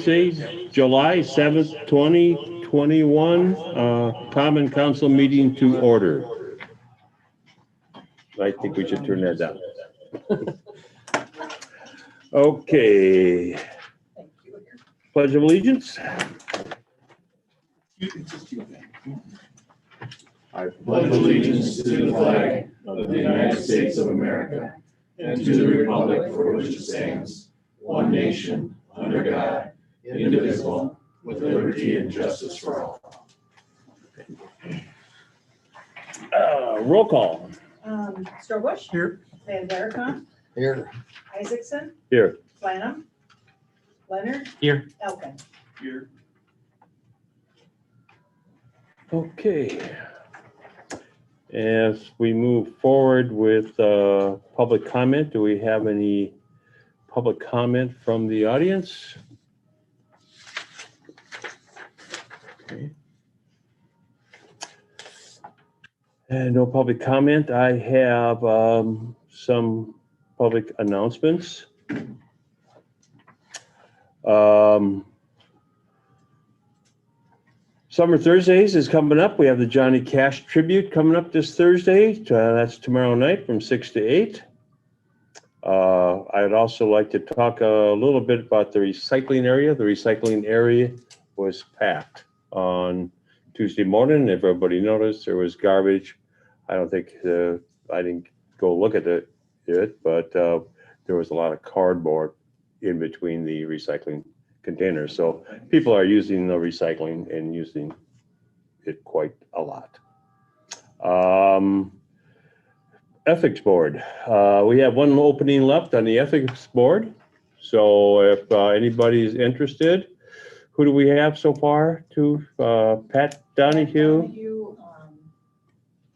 Thursday, July 7th, 2021, Common Council meeting to order. I think we should turn that down. Okay. Pledge of Allegiance. I pledge allegiance to the flag of the United States of America and to the republic for which it stands, one nation, under God, indivisible, with liberty and justice for all. Roll call. Storbush. Here. Van Derek. Here. Isaacson. Here. Flannum. Leonard. Here. Elkin. Here. Okay. As we move forward with public comment, do we have any public comment from the audience? Okay. And no public comment. I have some public announcements. Summer Thursdays is coming up. We have the Johnny Cash tribute coming up this Thursday. That's tomorrow night from 6 to 8. I'd also like to talk a little bit about the recycling area. The recycling area was packed on Tuesday morning. If everybody noticed, there was garbage. I don't think, I didn't go look at it, but there was a lot of cardboard in between the recycling containers. So people are using the recycling and using it quite a lot. Ethics board. We have one opening left on the ethics board. So if anybody's interested, who do we have so far? Pat Donahue.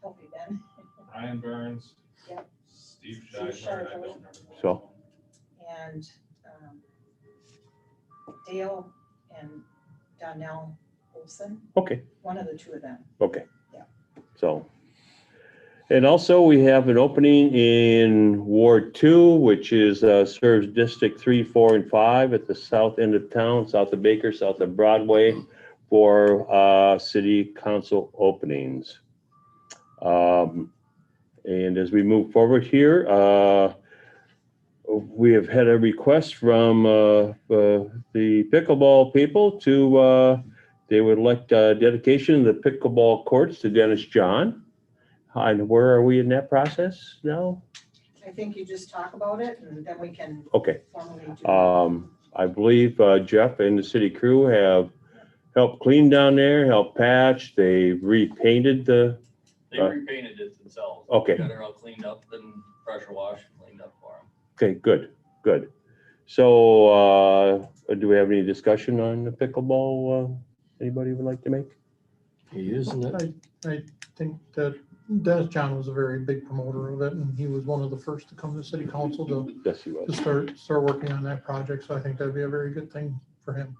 Help me, Ben. Ryan Burns. Yep. Steve Steve Scheidler. Scheidler. So, And Dale and Donnell Olson, okay. one of the two of them. Okay. Yeah. So, and also we have an opening in Ward 2, which is serves District 3, 4, and 5 at the south end of town, south of Baker, south of Broadway, for city council openings. And as we move forward here, we have had a request from the pickleball people to, they would like dedication of the pickleball courts to Dennis John. And where are we in that process now? I think you just talk about it and then we can Okay. formally do. I believe Jeff and the city crew have helped clean down there, helped patch. They repainted the, They repainted it themselves. Okay. Got it all cleaned up and pressure washed and cleaned up for them. okay, good, good. So do we have any discussion on the pickleball? Anybody would like to make? You using it? I think that Dennis John was a very big promoter of it, and he was one of the first to come to city council to Yes, he was. start working on that project. So I think that'd be a very good thing for him.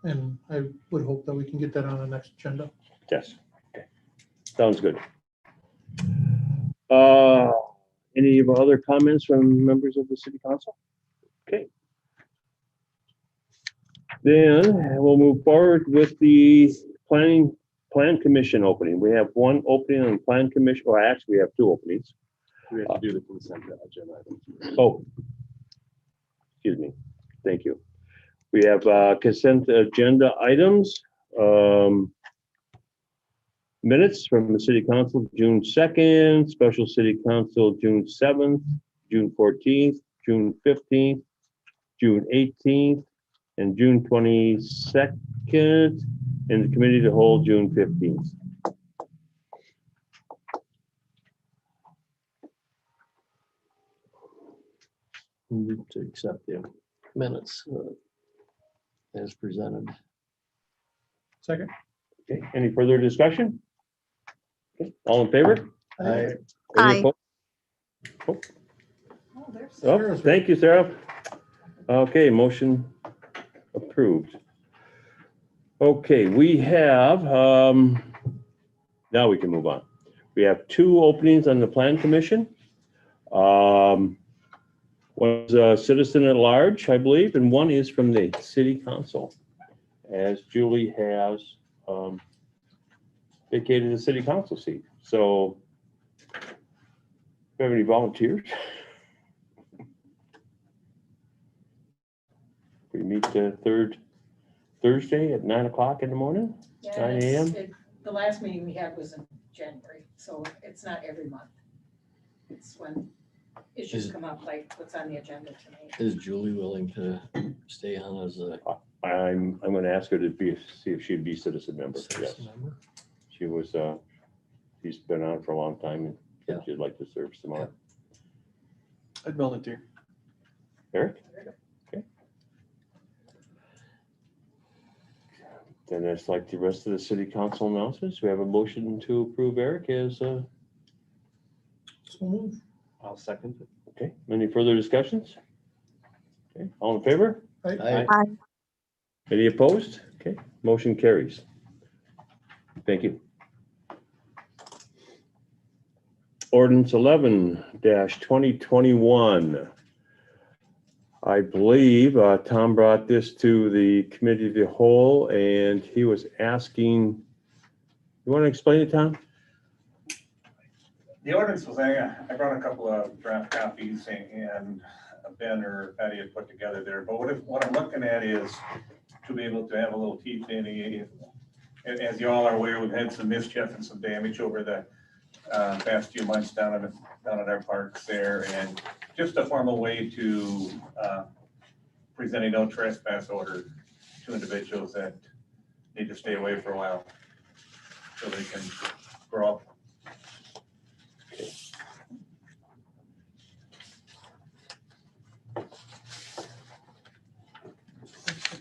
And I would hope that we can get that on the next agenda. Yes. Okay. Sounds good. Any other comments from members of the city council? Okay. Then we'll move forward with the plan commission opening. We have one opening on plan commission, or actually we have two openings. We have to do the consent agenda items. Oh, excuse me. Thank you. We have consent agenda items. Minutes from the city council, June 2nd, special city council, June 7th, June 14th, June 15th, June 18th, and June 22nd, and the committee to hold June 15th. Move to accept the minutes as presented. Second. Okay, any further discussion? Okay, all in favor? Aye. Any opposed? Oh, there's. Oh, thank you, Sarah. Okay, motion approved. Okay, we have, now we can move on. We have two openings on the plan commission. One's a citizen at large, I believe, and one is from the city council, as Julie has vacated the city council seat. So, do you have any volunteers? We meet the third Thursday at 9 o'clock in the morning. Yeah, 9 it's- a.m.? The last meeting we had was in January, so it's not every month. It's when issues come up, like what's on the agenda tonight. Is Julie willing to stay on as a I'm gonna ask her to see if she'd be citizen member. Yes, citizen member? she was, she's been on for a long time and Yeah. she'd like to serve some more. I'd volunteer. Eric? Okay. Then it's like the rest of the city council announcements. We have a motion to approve Eric as, So move. I'll second it. okay, any further discussions? Okay, all in favor? Aye. Any opposed? Okay, motion carries. Thank you. Ordinance 11-2021. I believe Tom brought this to the committee of the whole, and he was asking, you want to explain it, Tom? The ordinance was, I brought a couple of draft copies and Ben or Patty had put together there, but what I'm looking at is to be able to have a little teeth in it. As you all are aware, we've had some mischief and some damage over the past few months down at our parks there, and just a formal way to present a no trespass order to individuals that need to stay away for a while so they can grow up.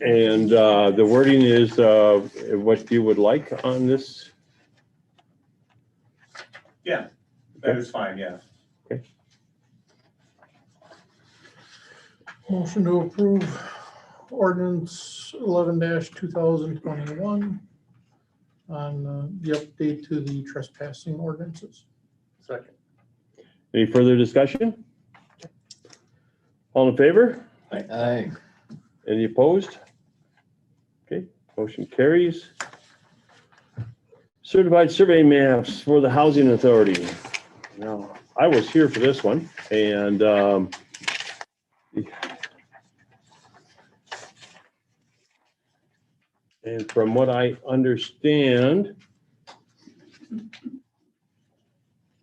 And the wording is what you would like on this? Yeah, that is fine, yeah. Motion to approve ordinance 11-2021 on the update to the trespassing ordinances. Second. Any further discussion? All in favor? Aye. Any opposed? Okay, motion carries. Certified survey maps for the housing authority. Now, I was here for this one, and from what I understand,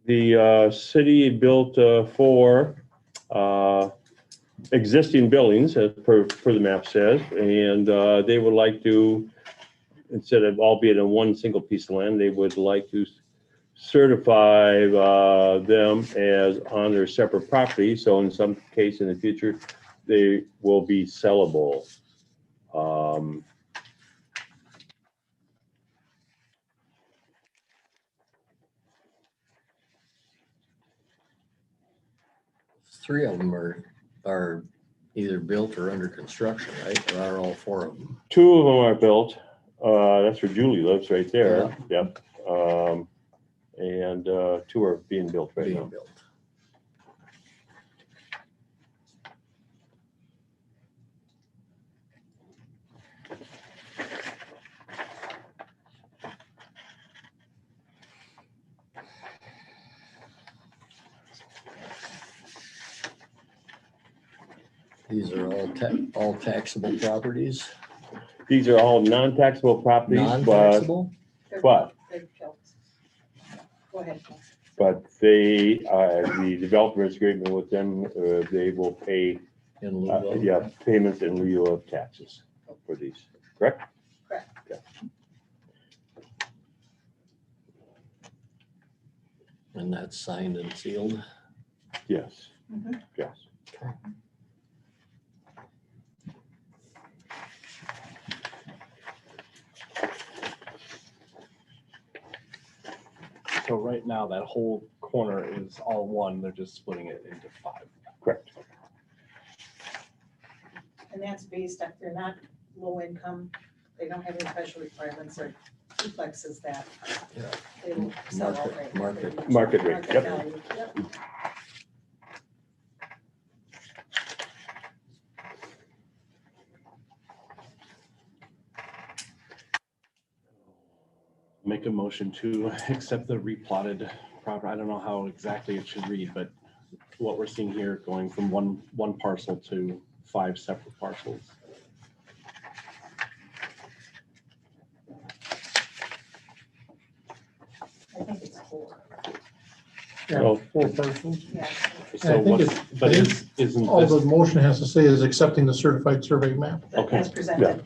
the city built 4 existing buildings, as per the map says, and they would like to, instead of all being in one single piece of land, they would like to certify them as on their separate property. So in some case in the future, they will be sellable. Three of them are either built or under construction, right? Or are all 4 of them? 2 of them are built. That's where Julie lives, right there. Yep. And 2 are being built right Being now. built. These are all taxable properties, These are all non-taxable properties, non-taxable? but They're built. Go ahead. they, the developer's agreement with them, they will pay, In lieu of? yeah, payments in lieu of taxes for these, correct? Correct. Yeah. And that's signed and sealed? Yes, Mhm. yes. So right now, that whole corner is all one, they're just splitting it into 5. Correct. And that's based on, they're not low income, they don't have any special requirements or duplexes that Yeah. they will sell outright. Market. Market rate, yep. value, yep. Make a motion to accept the replotted property. I don't know how exactly it should read, but what we're seeing here going from one parcel to 5 separate parcels. I think it's 4. Yeah, Oh. 4 parcels. Yeah. So think what, it's- but I isn't All the this, motion has to say is accepting the certified survey map, Okay. As presented.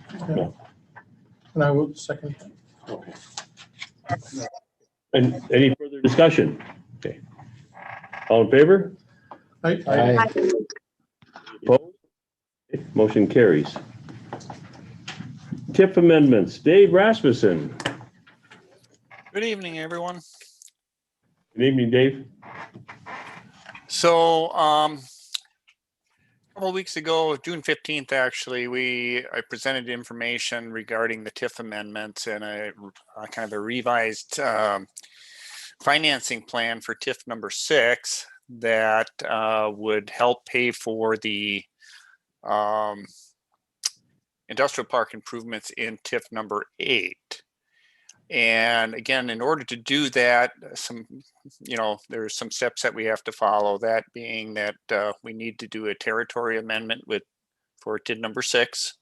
and I will second. okay. And any further discussion? Okay. All in favor? I, Aye. Opposed? Okay, motion carries. TIF amendments, Dave Rasmussen. Good evening, everyone. Good evening, Dave. So, a couple of weeks ago, June 15th, actually, I presented information regarding the TIF amendments and a kind of a revised financing plan for TIF number 6 that would help pay for the industrial park improvements in TIF number 8. And again, in order to do that, there's some steps that we have to follow. That being that we need to do a territory amendment for TID number 6,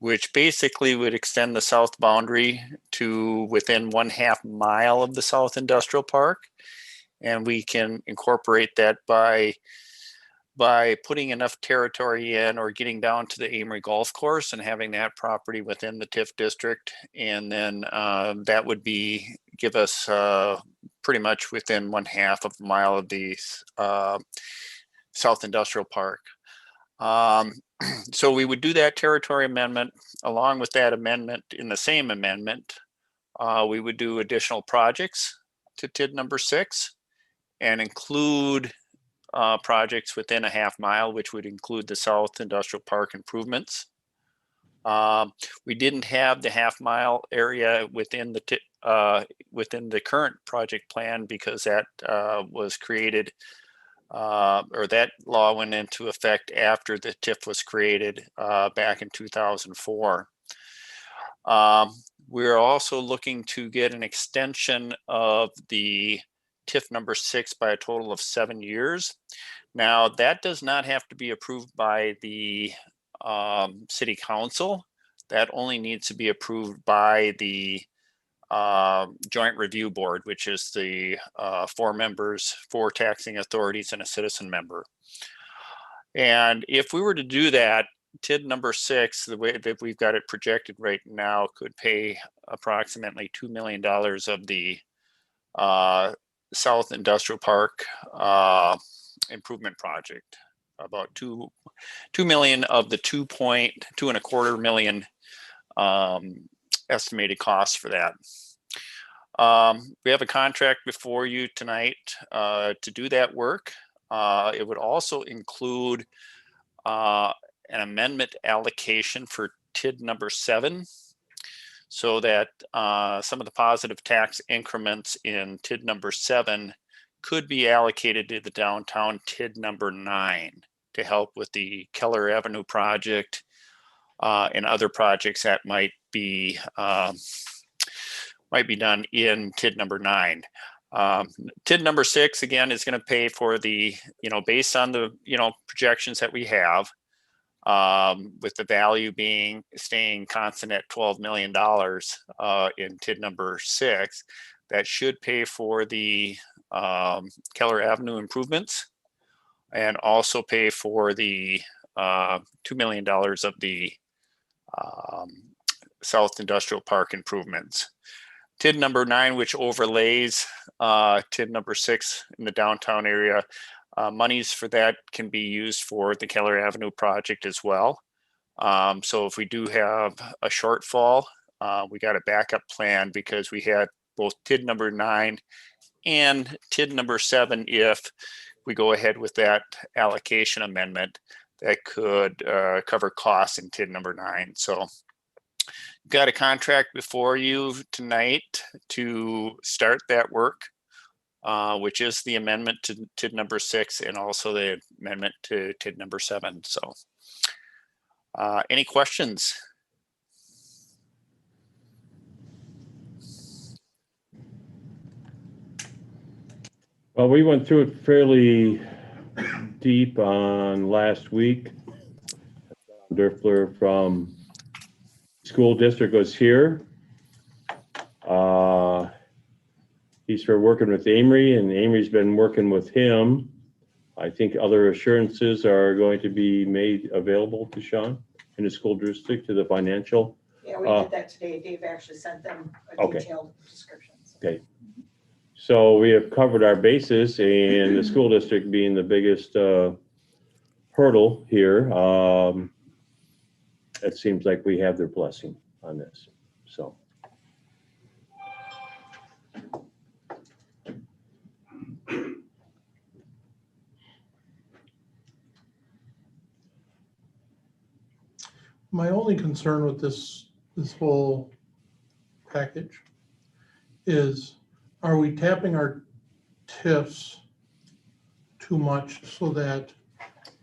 which basically would extend the south boundary to within 1/2 mile of the South Industrial Park. And we can incorporate that by putting enough territory in or getting down to the Amory Golf Course and having that property within the TIF district. And then that would give us pretty much within 1/2 of a mile of the South Industrial Park. So we would do that territory amendment. Along with that amendment, in the same amendment, we would do additional projects to TID number 6 and include projects within 1/2 mile, which would include the South Industrial Park improvements. We didn't have the 1/2 mile area within the current project plan because that was created, or that law went into effect after the TIF was created back in 2004. We're also looking to get an extension of the TIF number 6 by a total of 7 years. Now, that does not have to be approved by the city council. That only needs to be approved by the joint review board, which is the 4 members, 4 taxing authorities and a citizen member. And if we were to do that, TID number 6, the way that we've got it projected right now, could pay approximately $2 million of the South Industrial Park improvement project. About $2 million of the $2.25 million estimated costs for that. We have a contract before you tonight to do that work. It would also include an amendment allocation for TID number 7, so that some of the positive tax increments in TID number 7 could be allocated to the downtown TID number 9 to help with the Keller Avenue project and other projects that might be done in TID number 9. TID number 6, again, is going to pay for the, based on the, projections that we have, with the value staying constant at $12 million in TID number 6, that should pay for the Keller Avenue improvements and also pay for the $2 million of the South Industrial Park improvements. TID number 9, which overlays TID number 6 in the downtown area, monies for that can be used for the Keller Avenue project as well. So if we do have a shortfall, we got a backup plan because we had both TID number 9 and TID number 7. If we go ahead with that allocation amendment, that could cover costs in TID number 9. So got a contract before you tonight to start that work, which is the amendment to TID number 6 and also the amendment to TID number 7. So any questions? Well, we went through it fairly deep on last week. Derfler from school district was here. He's been working with Amory, and Amory's been working with him. I think other assurances are going to be made available to Sean in the school district to the financial. Yeah, we did that today. Dave actually sent them a Okay. detailed description. So. Okay. So we have covered our bases, and the school district being the biggest hurdle here. It seems like we have their blessing on this, so. My only concern with this whole package is, are we tapping our TIFs too much so that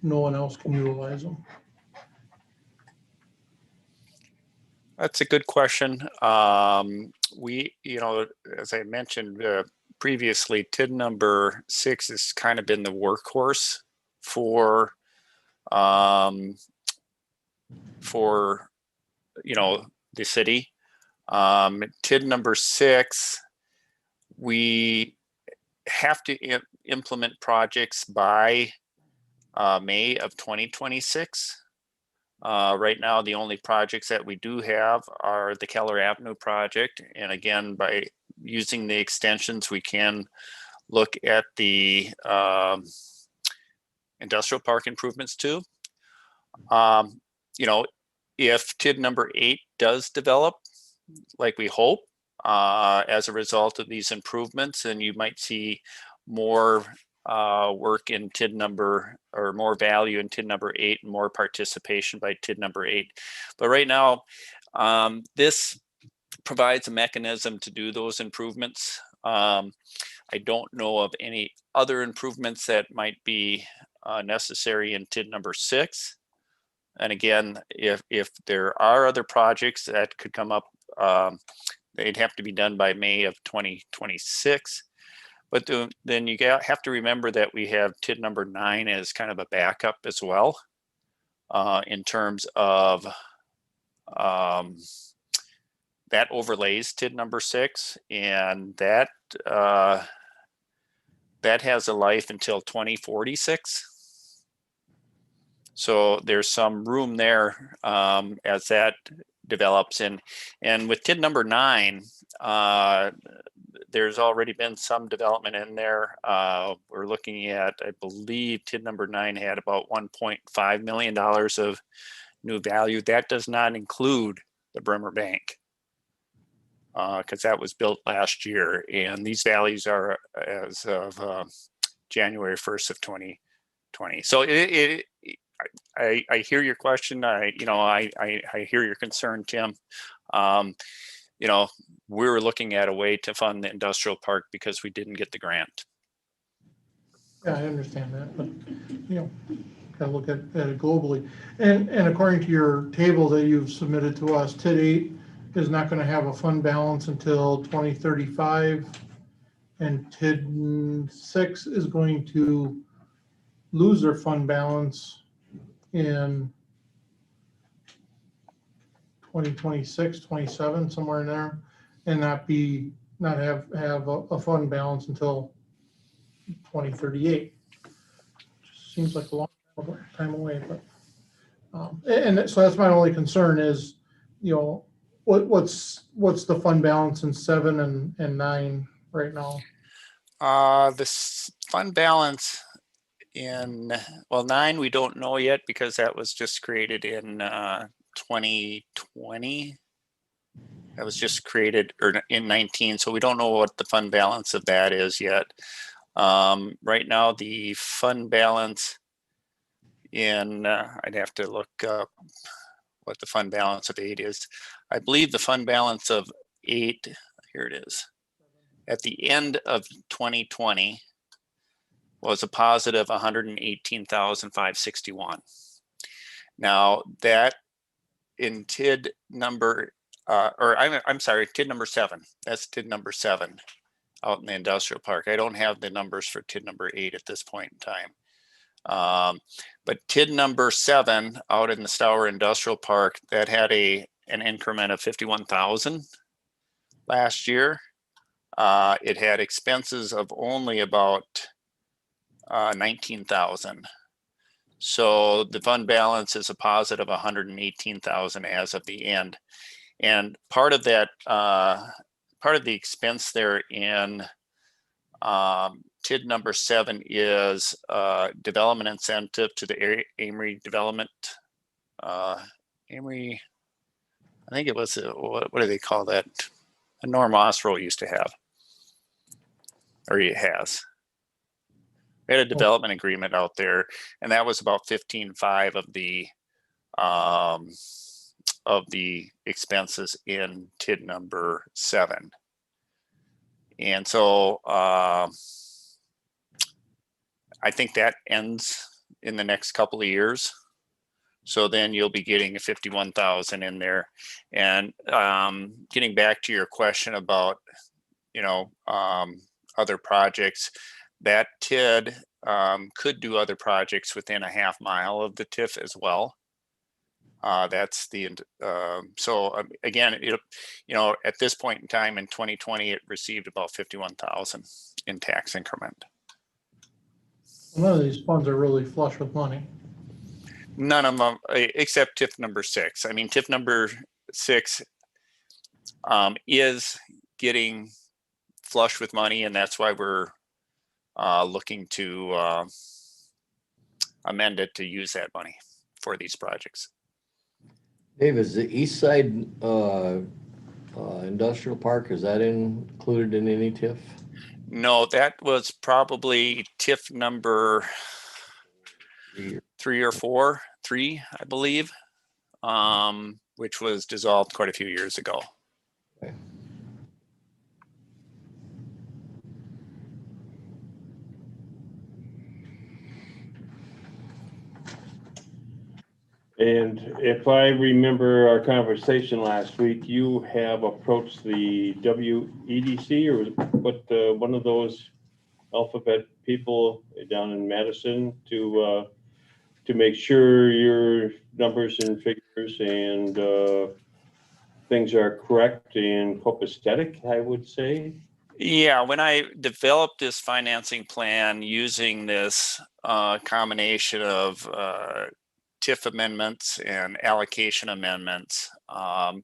no one else can utilize them? That's a good question. We, as I mentioned previously, TID number 6 has kind of been the workhorse for the city. TID number 6, we have to implement projects by May of 2026. Right now, the only projects that we do have are the Keller Avenue project. And again, by using the extensions, we can look at the industrial park improvements too. If TID number 8 does develop like we hope as a result of these improvements, then you might see more work in TID number, or more value in TID number 8, and more participation by TID number 8. But right now, this provides a mechanism to do those improvements. I don't know of any other improvements that might be necessary in TID number 6. And again, if there are other projects that could come up, they'd have to be done by May of 2026. But then you have to remember that we have TID number 9 as kind of a backup as well, in terms of that overlays TID number 6, and that has a life until 2046. So there's some room there as that develops. And with TID number 9, there's already been some development in there. We're looking at, I believe TID number 9 had about $1.5 million of new value. That does not include the Bremer Bank, because that was built last year. And these values are as of January 1st of 2020. So I hear your question. I hear your concern, Tim. We were looking at a way to fund the industrial park because we didn't get the grant. Yeah, I understand that, but gotta look at it globally. And according to your table that you've submitted to us, TID 8 is not going to have a fund balance until 2035, and TID 6 is going to lose their fund balance in 2026, 27, somewhere in there, and not have a fund balance until 2038. Seems like a long time away, but and so that's my only concern is, what's the fund balance in 7 and 9 right now? This fund balance in 9 we don't know yet, because that was just created in 2020. That was just created in 19, so we don't know what the fund balance of that is yet. Right now, the fund balance in I'd have to look up what the fund balance of 8 is. I believe the fund balance of 8, here it is, at the end of 2020 was a positive 118,561. Now that in TID number, I'm sorry, TID number 7. That's TID number 7. out in the industrial park. I don't have the numbers for TID number 8 at this point in time. But TID number 7 out in the Stour Industrial Park, that had an increment of 51,000 last year. It had expenses of only about 19,000. So the fund balance is a positive 118,000 as of the end. And part of that, part of the expense there in TID number 7 is development incentive to the Amory development. Amory, I think it was, what do they call that? Norm Osro used to have, or he has. We had a development agreement out there, and that was about 15.5 of the expenses in TID number 7. And so I think that ends in the next couple of years. So then you'll be getting a 51,000 in there. And getting back to your question about, other projects, that TID could do other projects within a half mile of the TIF as well. That's the, so again, at this point in time in 2020, it received about 51,000 in tax increment. None of these funds are really flush with money. None of them, except TIF number 6. I mean, TIF number 6 is getting flush with money, and that's why we're looking to amend it to use that money for these projects. Dave, is the East Side Industrial Park, is that included in any TIF? No, that was probably TIF number 3 or 4, I believe, which was dissolved quite a few years ago. Okay. And if I remember our conversation last week, you have approached the WEDC or what, one of those alphabet people down in Madison to make sure your numbers and figures and things are correct and copacetic, I would say. Yeah, when I developed this financing plan using this combination of TIF amendments and allocation amendments, I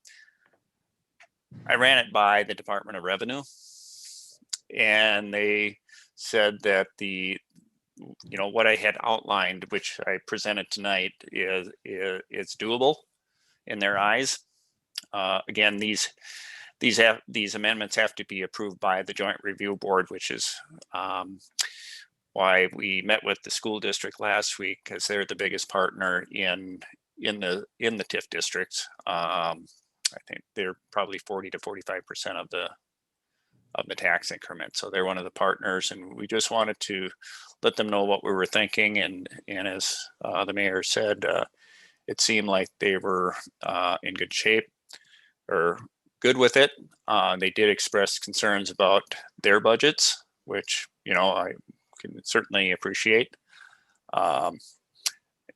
ran it by the Department of Revenue, and they said that what I had outlined, which I presented tonight, is doable in their eyes. Again, these amendments have to be approved by the Joint Review Board, which is why we met with the school district last week, because they're the biggest partner in the TIF districts. I think they're probably 40 to 45% of the tax increment. So they're one of the partners, and we just wanted to let them know what we were thinking. And as the mayor said, it seemed like they were in good shape or good with it. They did express concerns about their budgets, which, I can certainly appreciate. And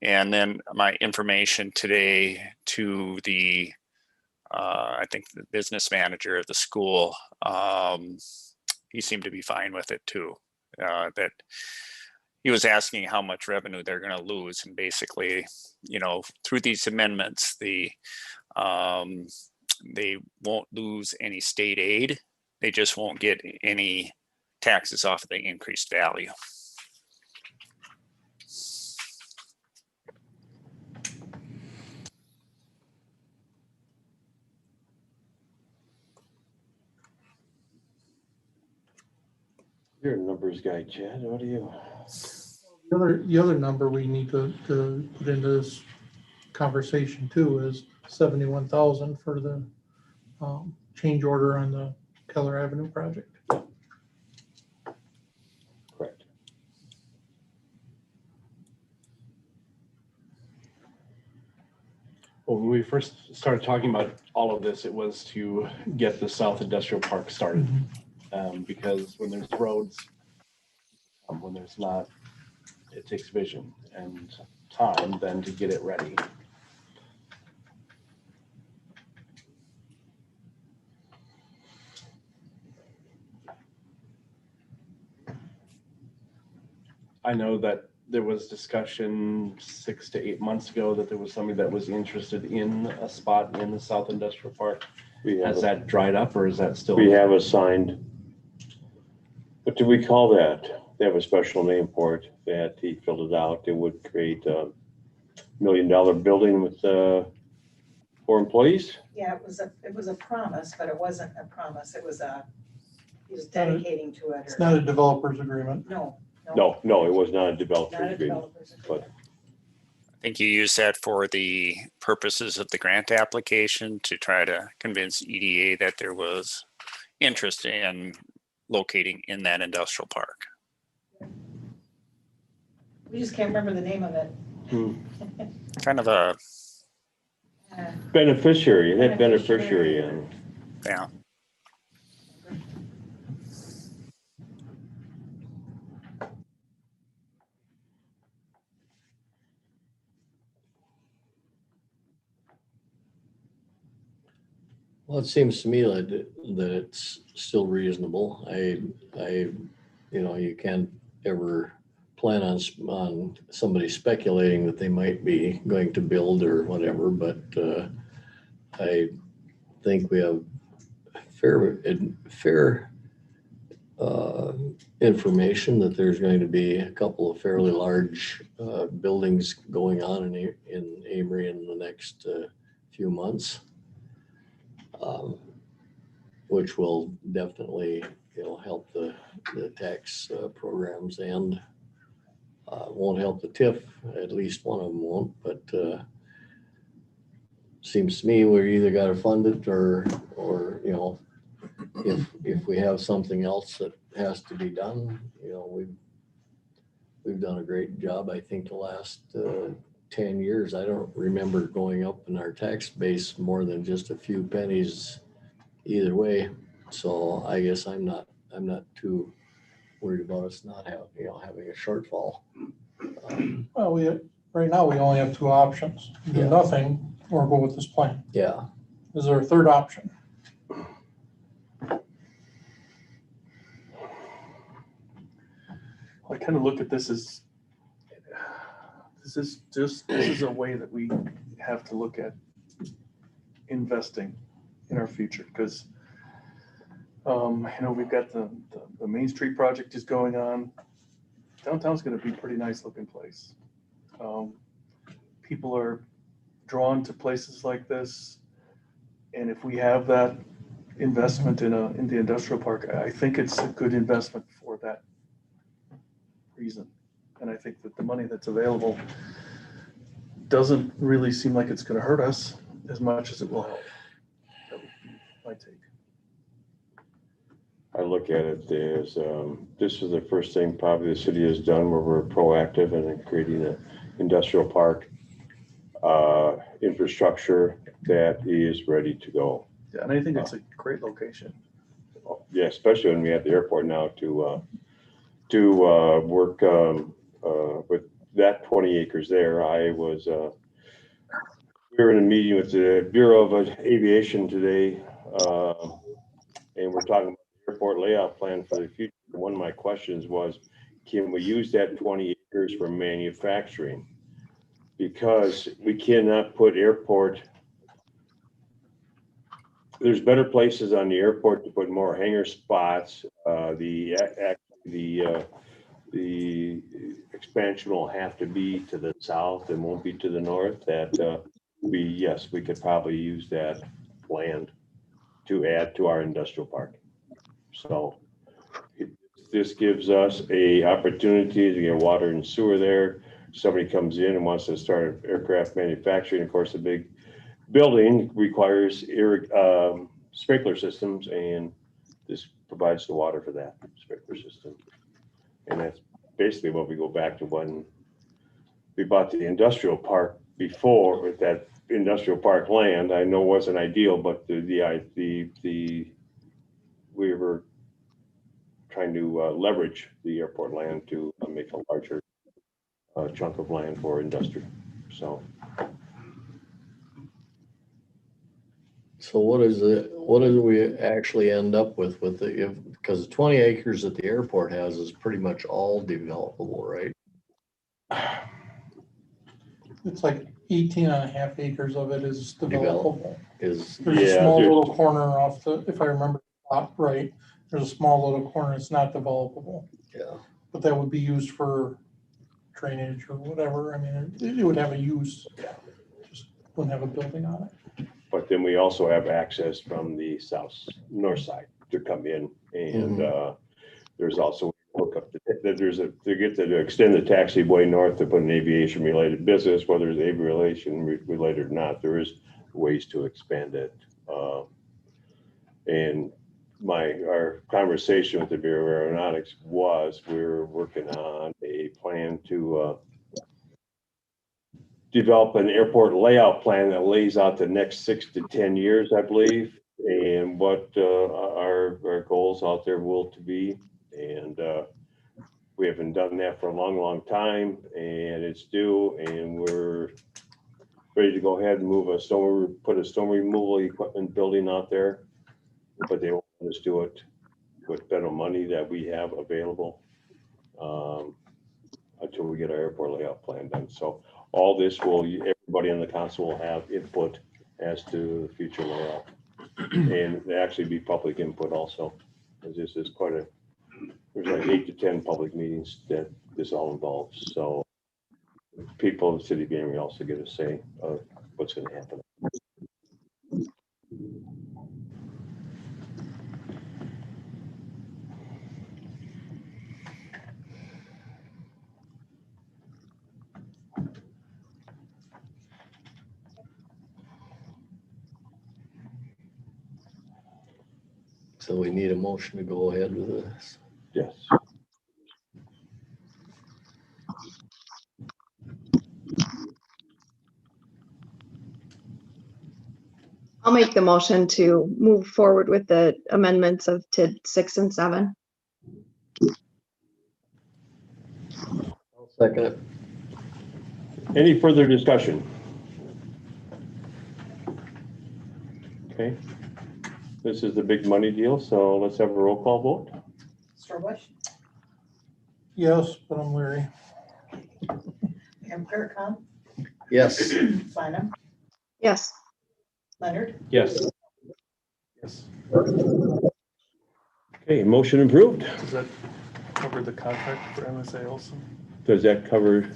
then my information today to the, I think the business manager of the school, he seemed to be fine with it too. That he was asking how much revenue they're going to lose, and basically, through these amendments, they won't lose any state aid. They just won't get any taxes off of the increased value. You're a numbers guy, Chad. What do you? The other number we need to put into this conversation too is 71,000 for the change order on the Keller Avenue project. Correct. Well, when we first started talking about all of this, it was to get the South Industrial Park started. Because when there's roads, when there's not, it takes vision and time then to get it ready. I know that there was discussion 6 to 8 months ago that there was somebody that was interested in a spot in the South Industrial Park. Has that dried up or is that still? We have assigned, what do we call that? They have a special name for it that he filled it out. It would create a $1 million building with 4 employees. Yeah, it was a promise, but it wasn't a promise. It was he was dedicating to it. It's not a developer's agreement. No. No, it was not a Not developer's a agreement. developer's agreement. I think you use that for the purposes of the grant application to try to convince EDA that there was interest in locating in that industrial park. We just can't remember the name of it. Kind of a, Beneficiary, that beneficiary. yeah. Well, it seems to me that it's still reasonable. You can't ever plan on somebody speculating that they might be going to build or whatever, but I think we have fair information that there's going to be a couple of fairly large buildings going on in Amory in the next few months. Which will definitely, help the tax programs and won't help the TIF. At least one of them won't, but seems to me we're either got to fund it or if we have something else that has to be done, we've done a great job. I think the last 10 years, I don't remember going up in our tax base more than just a few pennies either way. So I guess I'm not too worried about us not having a shortfall. Well, right now, we only have 2 options. Do Yeah. nothing or go with this plan. Yeah, Is there a third option? I kind of look at this as, this is a way that we have to look at investing in our future, because we've got the Main Street project is going on. Downtown's going to be a pretty nice looking place. People are drawn to places like this, and if we have that investment in the industrial park, I think it's a good investment for that reason. And I think that the money that's available doesn't really seem like it's going to hurt us as much as it will help. That would be my take. I look at it as, this is the first thing probably the city has done where we're proactive in creating an industrial park infrastructure that is ready to go. Yeah, and I think it's a great location. Yeah, especially when we have the airport now to work with that 20 acres there. We were in a meeting with the Bureau of Aviation today, and we're talking about the airport layout plan for the future. One of my questions was, can we use that 20 acres for manufacturing? Because we cannot put there's better places on the airport to put more hangar spots. The expansion will have to be to the south and won't be to the north. We could probably use that land to add to our industrial park. So this gives us a opportunity to get water and sewer there. Somebody comes in and wants to start aircraft manufacturing. Of course, a big building requires sprinkler systems, and this provides the water for that sprinkler system. And that's basically what we go back to when we bought the industrial park before. With that industrial park land, I know wasn't ideal, but we were trying to leverage the airport land to make a larger chunk of land for industry. So what is it, what did we actually end up with the, because 20 acres that the airport has is pretty much all developable, right? It's like 18 and a half acres of it is developable. Is, There's a Yeah, small there's- little corner off the, if I remember right, there's a small little corner, it's not developable, yeah, but that would be used for drainage or whatever. I mean, it would have a use, just wouldn't have a building on it. but then we also have access from the north side to come in, and there's also hook up to get to extend the taxiway north to put an aviation related business, whether it's aviation related or not. There is ways to expand it. And our conversation with the Bureau of Aeronautics was we're working on a plan to develop an airport layout plan that lays out the next 6 to 10 years, I believe, and what our goals out there will to be. And we haven't done that for a long, long time, and it's due, and we're ready to go ahead and put a stone removal equipment building out there, but they won't let us do it with federal money that we have available until we get our airport layout plan done. So all this everybody on the council will have input as to the future layout, and there actually be public input also, because this is there's like 8 to 10 public meetings that this all involves. So people in the city of Gaming also get a say of what's going to happen. so we need a motion to go ahead with this. Yes. I'll make the motion to move forward with the amendments of TID 6 and 7. Second it. Any further discussion? Okay. This is the big money deal, so let's have a roll call vote. Strabush, Yes, but I'm weary. Mayor Kirkcom, Yes, Flynn, Yes, Leonard, Yes. Yes. Okay, motion approved. Does that cover the contract for MSA also? Does that cover?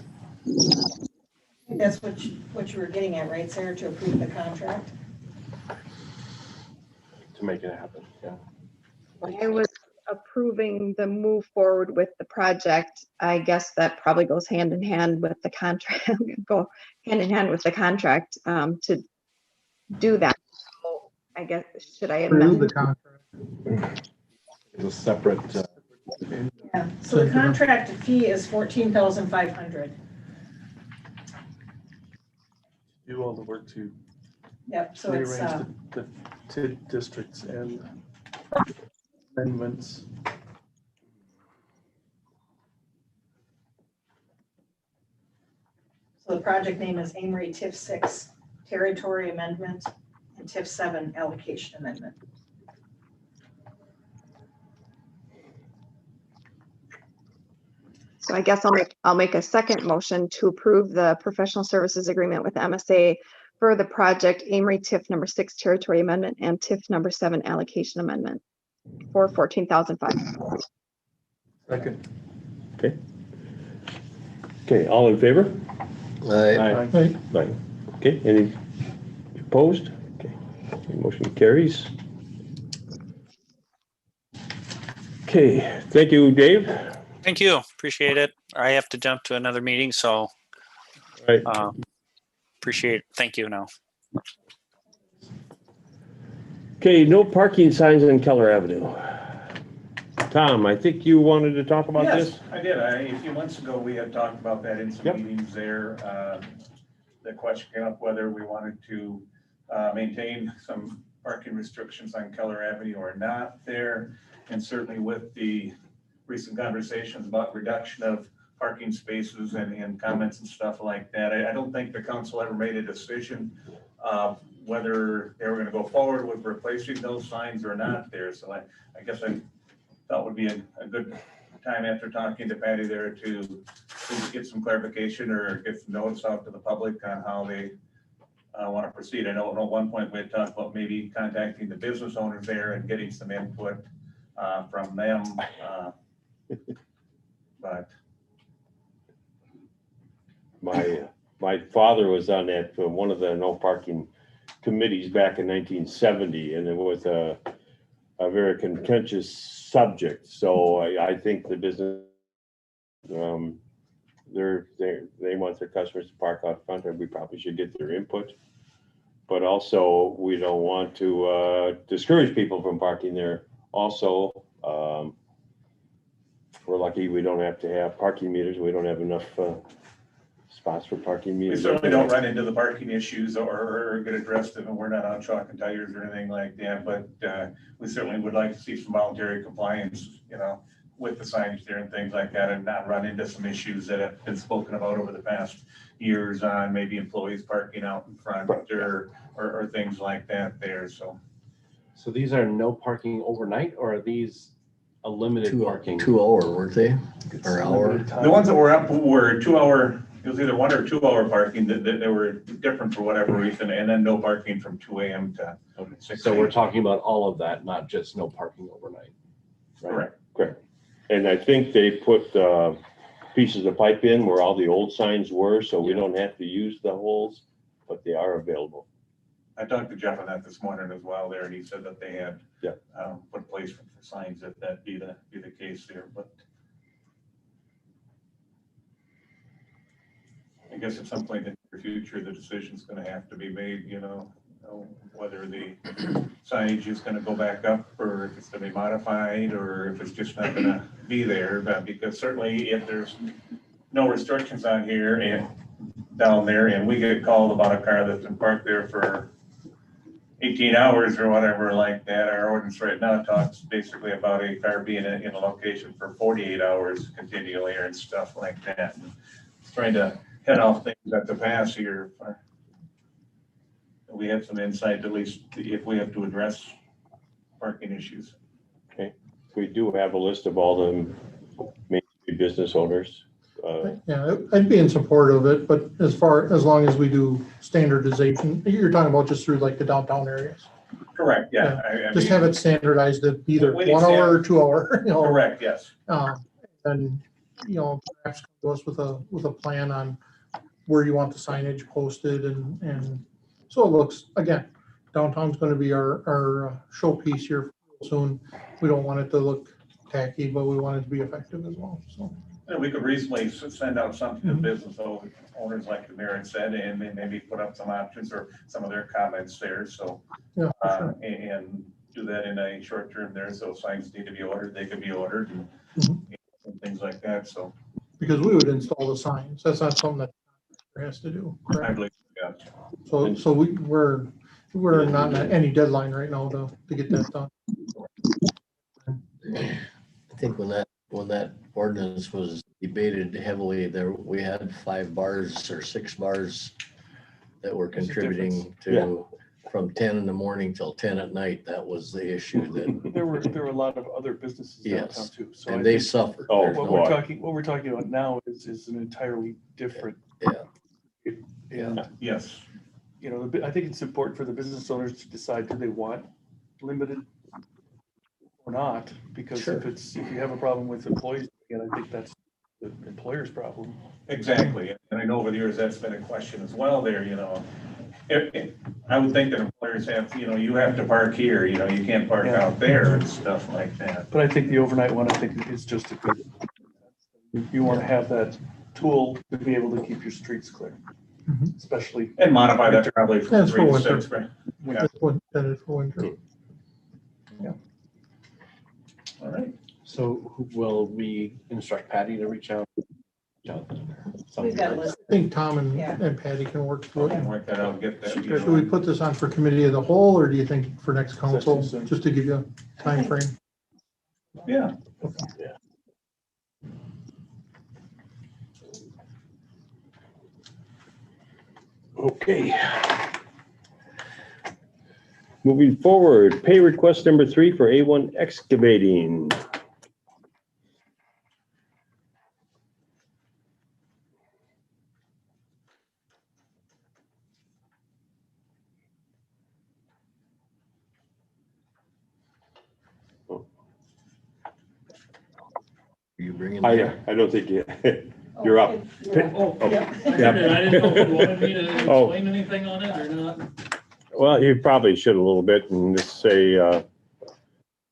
that's what you were getting at, right, Sarah, to approve the contract? To make it happen, yeah. I was approving the move forward with the project. I guess that probably goes hand in hand with the contract, go hand in hand with the contract to do that. So I guess, should I Approve amend? the contract. It's a separate, Yeah, so the contract fee is $14,500. Do all the work to Yep, so it's, rearrange the TID districts and amendments. so the project name is Amory TIF 6 Territory Amendment and TIF 7 Allocation Amendment. So I guess I'll make a second motion to approve the professional services agreement with MSA for the project Amory TIF number 6 territory amendment and TIF number 7 allocation amendment for $14,500. Second. Okay, all in favor? I, Hey, Right. Okay, any opposed? Okay, motion carries. Okay, thank you, Dave. Thank you. Appreciate it. I have to jump to another meeting, so All right, appreciate it. Thank you now. okay, no parking signs on Keller Avenue. Tom, I think you wanted to talk about this? Yes, I did. A few months ago, we had talked about that in some Yep. meetings there. The question came up whether we wanted to maintain some parking restrictions on Keller Avenue are not there. And certainly with the recent conversations about reduction of parking spaces and comments and stuff like that, I don't think the council ever made a decision of whether they were gonna go forward with replacing those signs or not there. So I guess I thought would be a good time after talking to Patty there to get some clarification or get some notice out to the public on how they want to proceed. I know at one point we had talked about maybe contacting the business owners there and getting some input from them. But my father was on that, one of the no parking committees back in 1970, and it was a very contentious subject. So I think the business, they want their customers to park out front, and we probably should get their input. But also, we don't want to discourage people from parking there. Also, we're lucky we don't have to have parking meters. We don't have enough spots for parking we meters. certainly don't run into the parking issues or get addressed, and we're not on chalk and tires or anything like that. But we certainly would like to see some voluntary compliance, with the signage there and things like that, and not run into some issues that have been spoken about over the past years on maybe employees parking out in front or things like that there. So So these are no parking overnight, or are these a limited parking? 2 hour, weren't they? Or hour? the ones that were up were 2 hour, it was either 1 or 2 hour parking that they were different for whatever reason, and then no parking from 2 a.m. to Okay, 6 so we're a.m. talking about all of that, not just no parking overnight. Right? Correct. And I think they put pieces of pipe in where all the old signs were, so we don't have to use the holes, but they are available. I talked to Jeff on that this morning as well there, and he said that they had put placement for signs that be the case there, but I guess at some point in the future, the decision's gonna have to be made, whether the signage is gonna go back up or if it's gonna be modified or if it's just not gonna be there. But because certainly if there's no restrictions on here and down there, and we get called about a car that's been parked there for 18 hours or whatever like that, our ordinance right now talks basically about a car being in a location for 48 hours continually and stuff like that. And trying to head off things at the pass here. We have some insight, at least if we have to address parking issues. We do have a list of all the Main Street business owners. Yeah, I'd be in support of it, but as long as we do standardization, you're talking about just through like the downtown areas. Correct, yeah. I Just mean, have it standardized at either We need 1 hour or 2 hour, correct, yes. And, perhaps come to us with a plan on where you want the signage posted and so it looks, again, downtown's gonna be our showpiece here soon. We don't want it to look tacky, but we want it to be effective as well, so. And we could reasonably send out something to business owners like the mayor had said, and then maybe put up some options or some of their comments there, so. Yeah, for sure. And do that in a short term there, so signs need to be ordered, they can be ordered and things like that, so. Because we would install the signs. That's not something that has to do. I Correct? believe, yeah. So we're not on any deadline right now to get that done. I think when that ordinance was debated heavily, we had 5 bars or 6 bars that were There's a contributing to from 10 in the morning till 10 at night. That was the issue that, There were a lot of other businesses downtown Yes. too. So I and they think suffered. Oh, There's what no- we're talking about now is an entirely different. Yeah. And, Yes, I think it's important for the business owners to decide, do they want limited or not? Because Sure. if you have a problem with employees, again, I think that's the employer's problem. exactly, and I know over the years that's been a question as well there, I would think that employers have, you have to park here, you can't park Yeah. out there and stuff like that. But I think the overnight one, I think is just a good. You want to have that tool to be able to keep your streets clear, Mhm. especially. And modify that probably from That's for 3 to winter. 6, right? Yeah. That's what that is for winter. All right. So will we instruct Patty to reach out? We've got a list. I think Tom and Yeah. and Patty can work through it. Work that out, get that. Should we put this on for committee of the whole, or do you think for next council, just to give you a time frame? Yeah. Okay. Moving forward, pay request number 3 for A1 excavating. You bringing that? I don't think you're up. Oh, yeah. I didn't know if you wanted me to Oh. explain anything on it or not. Well, you probably should a little bit and just say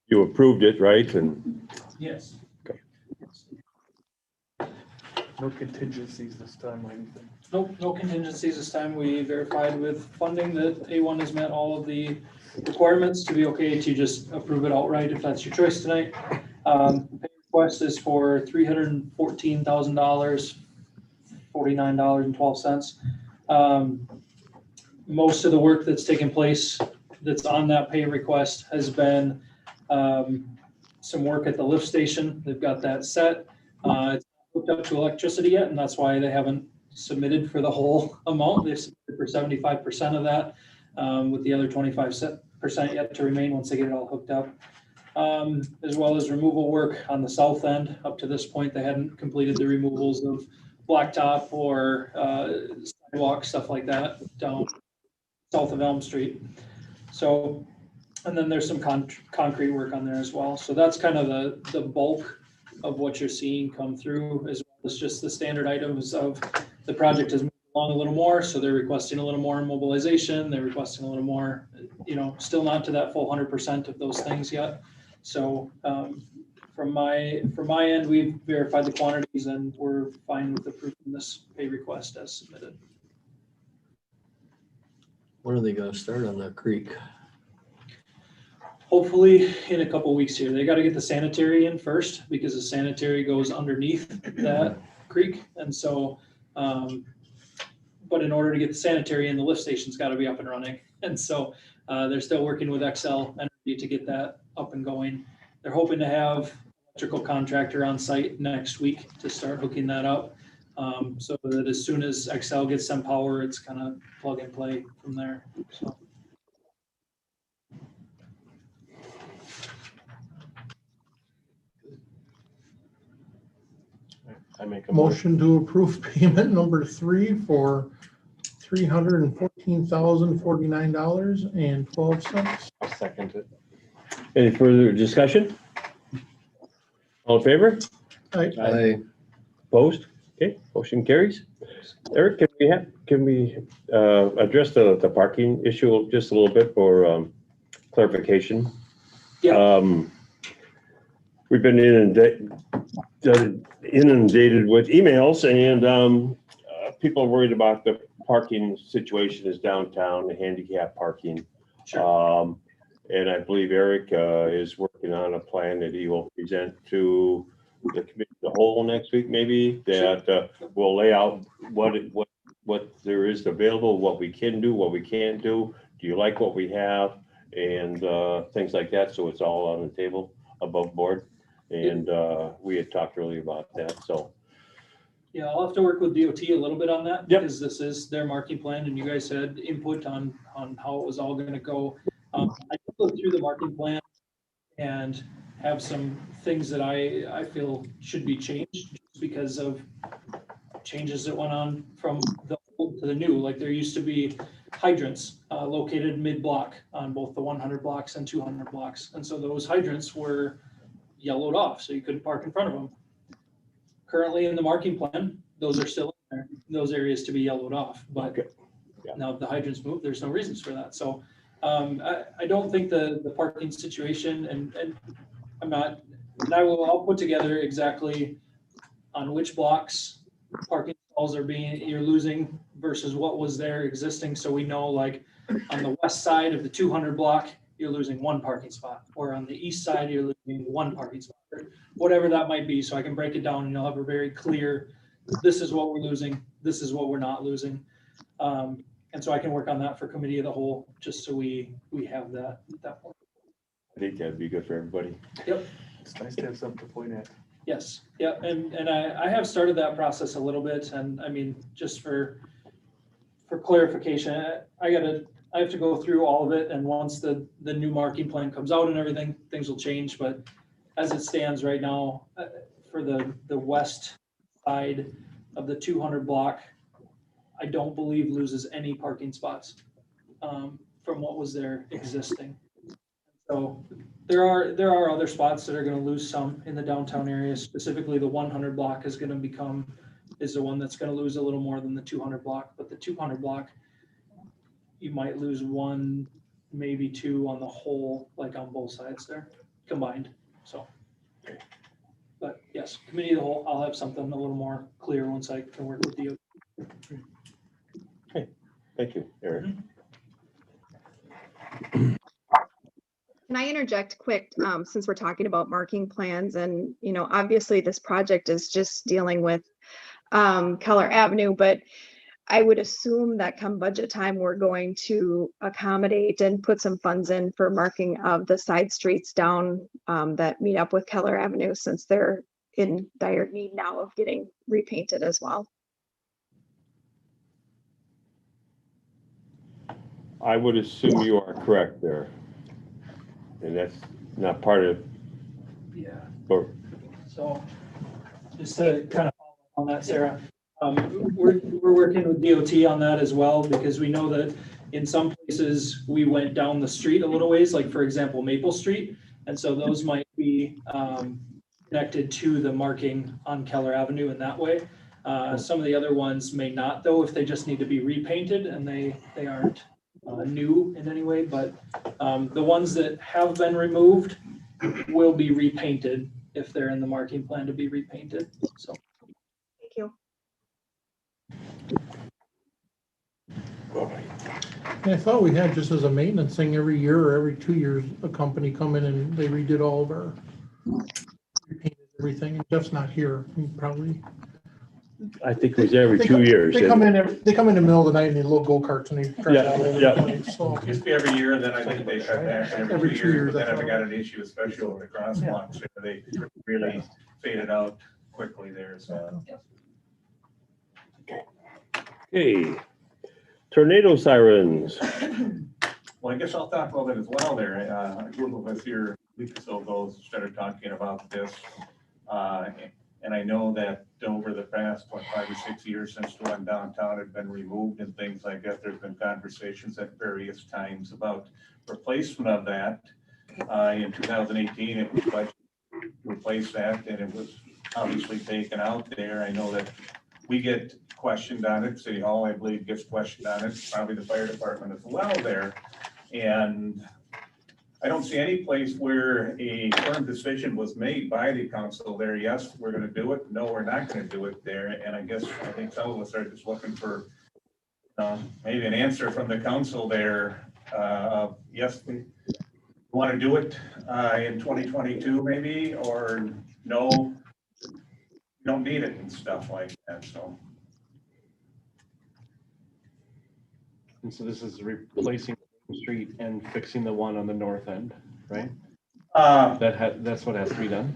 you approved it, right? And Yes. No contingencies this time, or anything. Nope, no contingencies this time. We verified with funding that A1 has met all of the requirements to be okay to just approve it outright if that's your choice tonight. Pay request is for $314,000, $49.12. Most of the work that's taken place that's on that pay request has been some work at the lift station. They've got that set. It's hooked up to electricity yet, and that's why they haven't submitted for the whole amount. They've submitted for 75% of that, with the other 25% yet to remain once they get it all hooked up. As well as removal work on the south end. Up to this point, they hadn't completed the removals of blacktop or sidewalk, stuff like that, down south of Elm Street. So, and then there's some concrete work on there as well. So that's kind of the bulk of what you're seeing come through, as well as just the standard items of the project has moved along a little more. So they're requesting a little more mobilization. They're requesting a little more, still not to that full 100% of those things yet. So from my end, we've verified the quantities and we're fine with approving this pay request as submitted. When are they gonna start on the creek? Hopefully in a couple weeks here. They got to get the sanitary in first because the sanitary goes underneath that creek. And so, but in order to get the sanitary in, the lift station's got to be up and running. And so they're still working with Xcel Energy to get that up and going. They're hoping to have electrical contractor on site next week to start hooking that up. So that as soon as Xcel gets some power, it's kind of plug and play from there. So. I make a Motion to approve payment number 3 for $314,049.12. I'll second it. any further discussion? All in favor? I, Opposed? Okay, motion carries. Eric, can we address the parking issue just a little bit for clarification? Yeah. We've been inundated with emails and people are worried about the parking situation is downtown, the handicap parking. Sure. And I believe Eric is working on a plan that he will present to the committee, the whole next week, maybe, that will lay out what there is available, what we can do, what we can't do. Do you like what we have? And things like that. So it's all on the table above board. And we had talked earlier about that. So Yeah, I'll have to work with DOT a little bit on that. Yep. Because this is their marking plan and you guys had input on how it was all gonna go. I can go through the marking plan and have some things that I feel should be changed just because of changes that went on from the old to the new. Like there used to be hydrants located mid-block on both the 100 blocks and 200 blocks. And so those hydrants were yellowed off, so you couldn't park in front of them. Currently in the marking plan, those are still in there, those areas to be yellowed off, but Yeah. now if the hydrants move, there's no reasons for that. So I don't think the parking situation and I'm not, and I'll put together exactly on which blocks parking stalls you're losing versus what was there existing. So we know like on the west side of the 200 block, you're losing one parking spot, or on the east side, you're losing one parking spot, or whatever that might be. So I can break it down and you'll have a very clear this is what we're losing, this is what we're not losing. And so I can work on that for committee of the whole, just so we have that at that point. I think that'd be good for everybody. It's nice to have something to point at. Yes, yeah, and I have started that process a little bit, and I mean, just for clarification, I have to go through all of it, and once the new marking plan comes out and everything, things will change, but as it stands right now, for the west side of the 200 block, I don't believe loses any parking spots from what was there existing. So there are other spots that are going to lose some in the downtown area. Specifically, the 100 block is the one that's going to lose a little more than the 200 block. But the 200 block, you might lose one, maybe two on the whole, like on both sides there combined. So, but yes, committee of the whole, I'll have something a little more clear once I can work with you. Okay, thank you, Eric. Can I interject quick, since we're talking about marking plans and, you know, obviously this project is just dealing with Keller Avenue, but I would assume that come budget time, we're going to accommodate and put some funds in for marking of the side streets down that meet up with Keller Avenue, since they're in dire need now of getting repainted as well. I would assume you are correct there. And that's not part of, Yeah. or, So just to kind of follow up on that, Sarah, we're working with DOT on that as well, because we know that in some places we went down the street a little ways, like for example, Maple Street. And so those might be connected to the marking on Keller Avenue in that way. Some of the other ones may not though, if they just need to be repainted and they aren't new in any way, but the ones that have been removed will be repainted if they're in the marking plan to be repainted. So Thank you. And I thought we had, just as a maintenance thing, every year or every 2 years, a company come in and they redid all of our, repainted everything, and Jeff's not here, he probably. I think it was every 2 years. They come in in the middle of the night and they load go-karts and they drive Yeah, out over yeah. the place, so. It used to be every year, and then I think they cut back every 2 years, but then I got an issue, especially over the crosswalks, where they really faded out quickly there, so. Okay, tornado sirens. Well, I guess I'll talk about it as well there. A group of us here a week or so ago started talking about this. And I know that over the past, 5 or 6 years since the one downtown had been removed and things like that, there's been conversations at various times about replacement of that. In 2018, it was budgeted to replace that, and it was obviously taken out there. I know that we get questioned on it. City Hall, I believe, gets questioned on it, probably the fire department as well there. And I don't see any place where a firm decision was made by the council there. Yes, we're gonna do it. No, we're not gonna do it there. And I think some of us are just looking for maybe an answer from the council there. Yes, we want to do it in 2022 maybe, or no, we don't need it and stuff like that, so. And so this is replacing the street and fixing the one on the north end, right? That's what has to be done.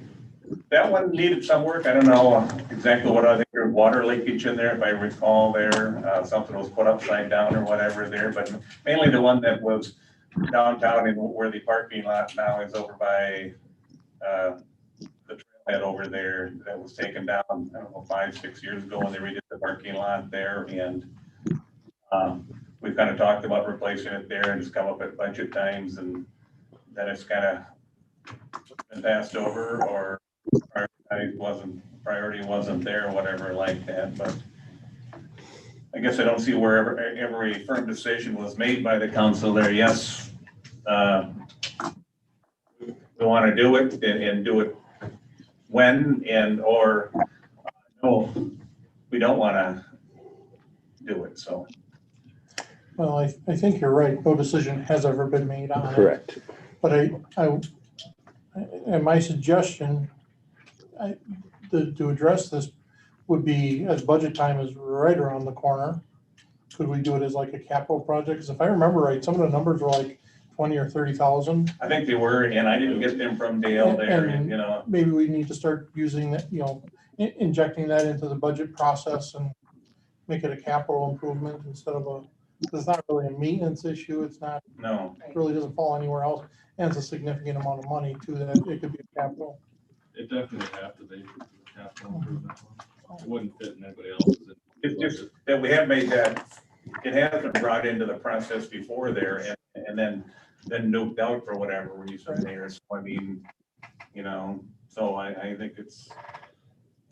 That one needed some work. I don't know exactly what, I think there was water leakage in there, if I recall there. Something was put upside down or whatever there, but mainly the one that was downtown and where the parking lot now is over by the trailhead over there that was taken down, I don't know, 5, 6 years ago when they redid the parking lot there. And we've kind of talked about replacing it there, and it's come up at budget times, and then it's kind of been passed over, or priority wasn't there or whatever like that. But I guess I don't see where ever a firm decision was made by the council there. Yes, we want to do it and do it when, and or no, we don't want to do it. So. Well, I think you're right. No decision has ever been made on it. Correct. But and my suggestion to address this would be, as budget time is right around the corner, could we do it as like a capital project? Because if I remember right, some of the numbers were like 20 or 30,000. I think they were, and I didn't get them from Dale there, And- you know. Maybe we need to start using that, injecting that into the budget process and make it a capital improvement instead of it's not really a maintenance issue. It's not, No, it really doesn't fall anywhere else. And it's a significant amount of money too, that it could be a capital. It definitely have to improve that one. It wouldn't fit in anybody else's. it's just that we have made that, it has been brought into the process before there and then nuked out for whatever reason there. So I mean, you know, so I think it's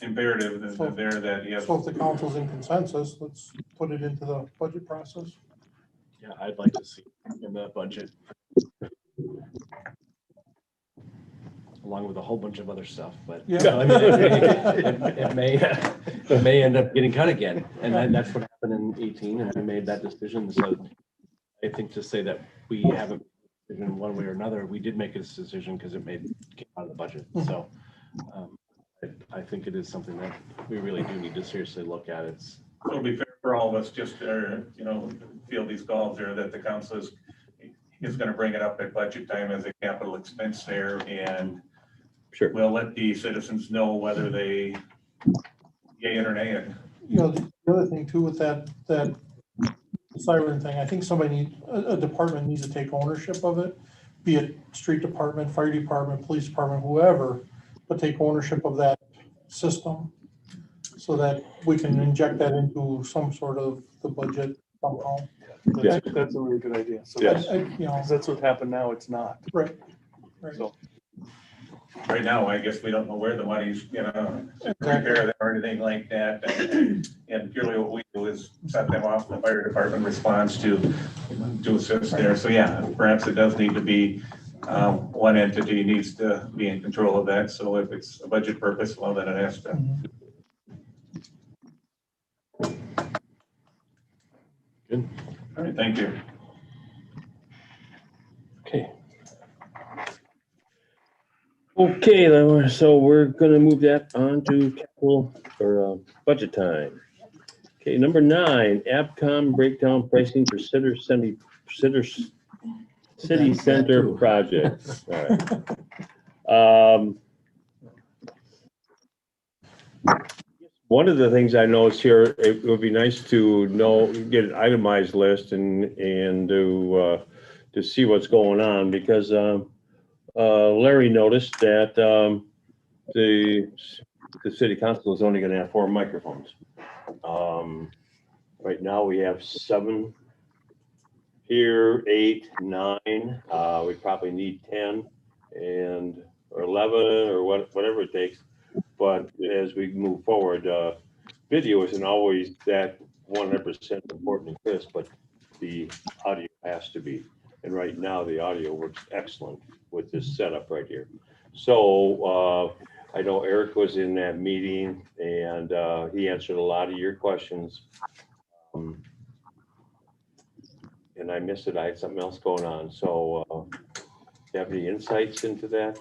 imperative that you have. So if the council's in consensus, let's put it into the budget process. Yeah, I'd like to see in the budget. Along with a whole bunch of other stuff, but Yeah. no, I mean, it may end up getting cut again. And that's what happened in 18 and we made that decision. So I think to say that we haven't made a decision one way or another, we did make this decision because it came out of the budget. So I think it is something that we really do need to seriously look at. It'll be fair for all of us just, field these calls there that the council is gonna bring it up at budget time as a capital expense there, and Sure. we'll let the citizens know whether they yay it or nay it. The other thing too with that siren thing, I think a department needs to take ownership of it, be it street department, fire department, police department, whoever, but take ownership of that system so that we can inject that into some sort of the budget somehow. Yeah. That's a really good idea. So Yes. that's what happened now. It's not. Right. So Right now, I guess we don't know where the money's, to repair them or anything like that. And purely what we do is set them off, the fire department response to assist there. So yeah, perhaps it does need to be, one entity needs to be in control of that. So if it's a budget purpose, well, then it has to. good. All right, thank you. Okay. Okay, then, so we're gonna move that on to capital or budget time. Okay, number 9, ABCOM breakdown pricing for city center projects. All right. One of the things I noticed here, it would be nice to get an itemized list and to see what's going on, because Larry noticed that the city council is only gonna have 4 microphones. Right now we have 7 here, 8, 9. We probably need 10 or 11 or whatever it takes. But as we move forward, video isn't always that 100% important to Chris, but the audio has to be. And right now the audio works excellent with this setup right here. So I know Eric was in that meeting and he answered a lot of your questions. And I missed it. I had something else going on. So do you have any insights into that?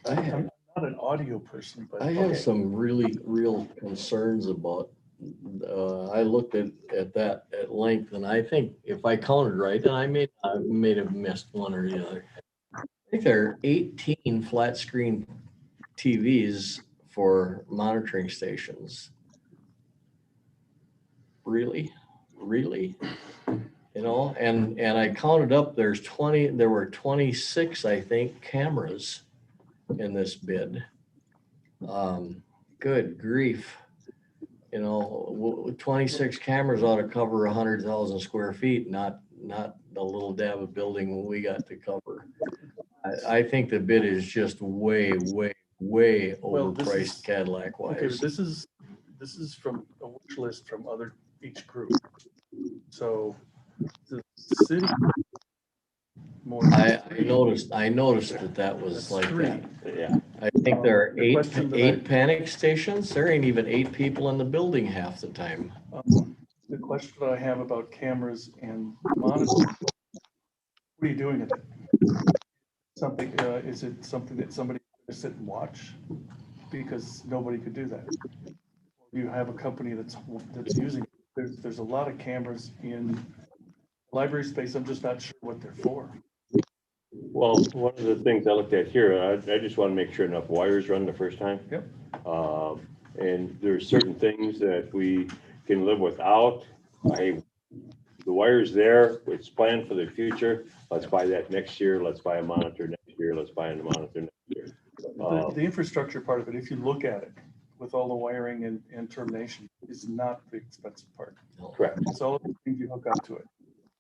I'm not an audio person, but I have some real concerns about, I looked at that at length, and I think if I counted right, and I may have missed one or the other, I think there are 18 flat screen TVs for monitoring stations. Really? And I counted up, there were 26, I think, cameras in this bid. Good grief. 26 cameras ought to cover 100,000 square feet, not the little dab of building we got to cover. I think the bid is just way overpriced Cadillac Okay, wise. but this is from a wish list from each group. So the city. I noticed that was like that. Yeah. I think there are The question that I- 8 panic stations. There ain't even 8 people in the building half the time. The question that I have about cameras and monitoring, what are you doing with it? Is it something that somebody can sit and watch? because nobody could do that. You have a company that's using, there's a lot of cameras in library space. I'm just not sure what they're for. Well, one of the things I looked at here, I just want to make sure enough wires run the first time. Yep. And there's certain things that we can live without. The wire's there, it's planned for the future. Let's buy that next year. Let's buy a monitor next year. Let's buy a monitor next year. The infrastructure part of it, if you look at it, with all the wiring and termination, is not the expensive part. Correct. It's all the things you hook up to it.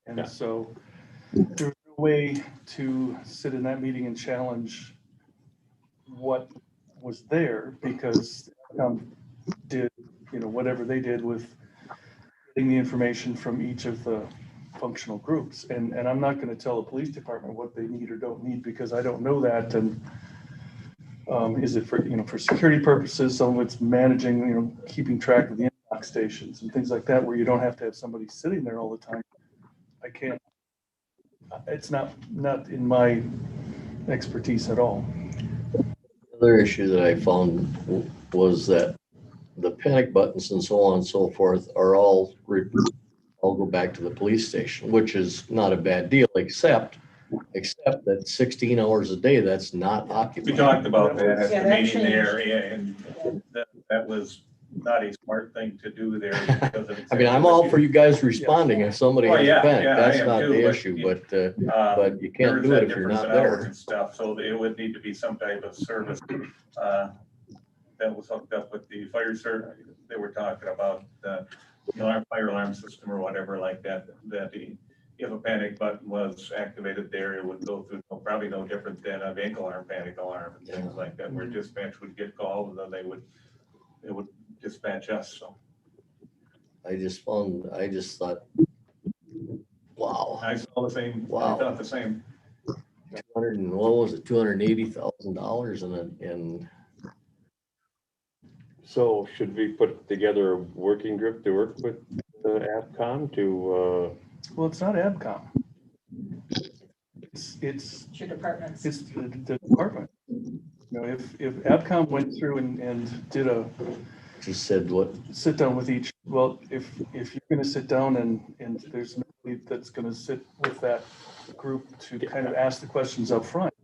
Yeah. And so there's no way to sit in that meeting and challenge what was there, because did, whatever they did with getting the information from each of the functional groups. And I'm not going to tell the police department what they need or don't need, because I don't know that. And is it for, for security purposes? Some of it's managing, keeping track of the inbox stations and things like that, where you don't have to have somebody sitting there all the time. I can't, it's not in my expertise at all. Other issue that I found was that the panic buttons and so on and so forth are all go back to the police station, which is not a bad deal, except that 16 hours a day, that's not occupied. We talked about that at Yeah, the that meeting there, changed. and that was not a smart thing to do there. Because of I mean, I'm all for you guys responding if somebody Oh, has yeah, a panic. yeah, I That's am not too, the but issue, you- but you can't do it if you're not there. And stuff, so it would need to be some type of service that was hooked up with the fire service. They were talking about our fire alarm system or whatever like that, if a panic button was activated there, it would go through, probably no different than a vehicle alarm, panic alarm and things like that, where dispatch would get called and then they would dispatch us, so. I just thought, wow, I saw the same, I Wow. thought the same. $280,000 in So should we put together a working group to work with APCOM to, Well, it's not ABCOM. It's Your departments. It's the department. If ABCOM went through and did just said what? sit down with each, well, if you're gonna sit down and there's nobody that's gonna sit with that group to kind of ask the questions up front,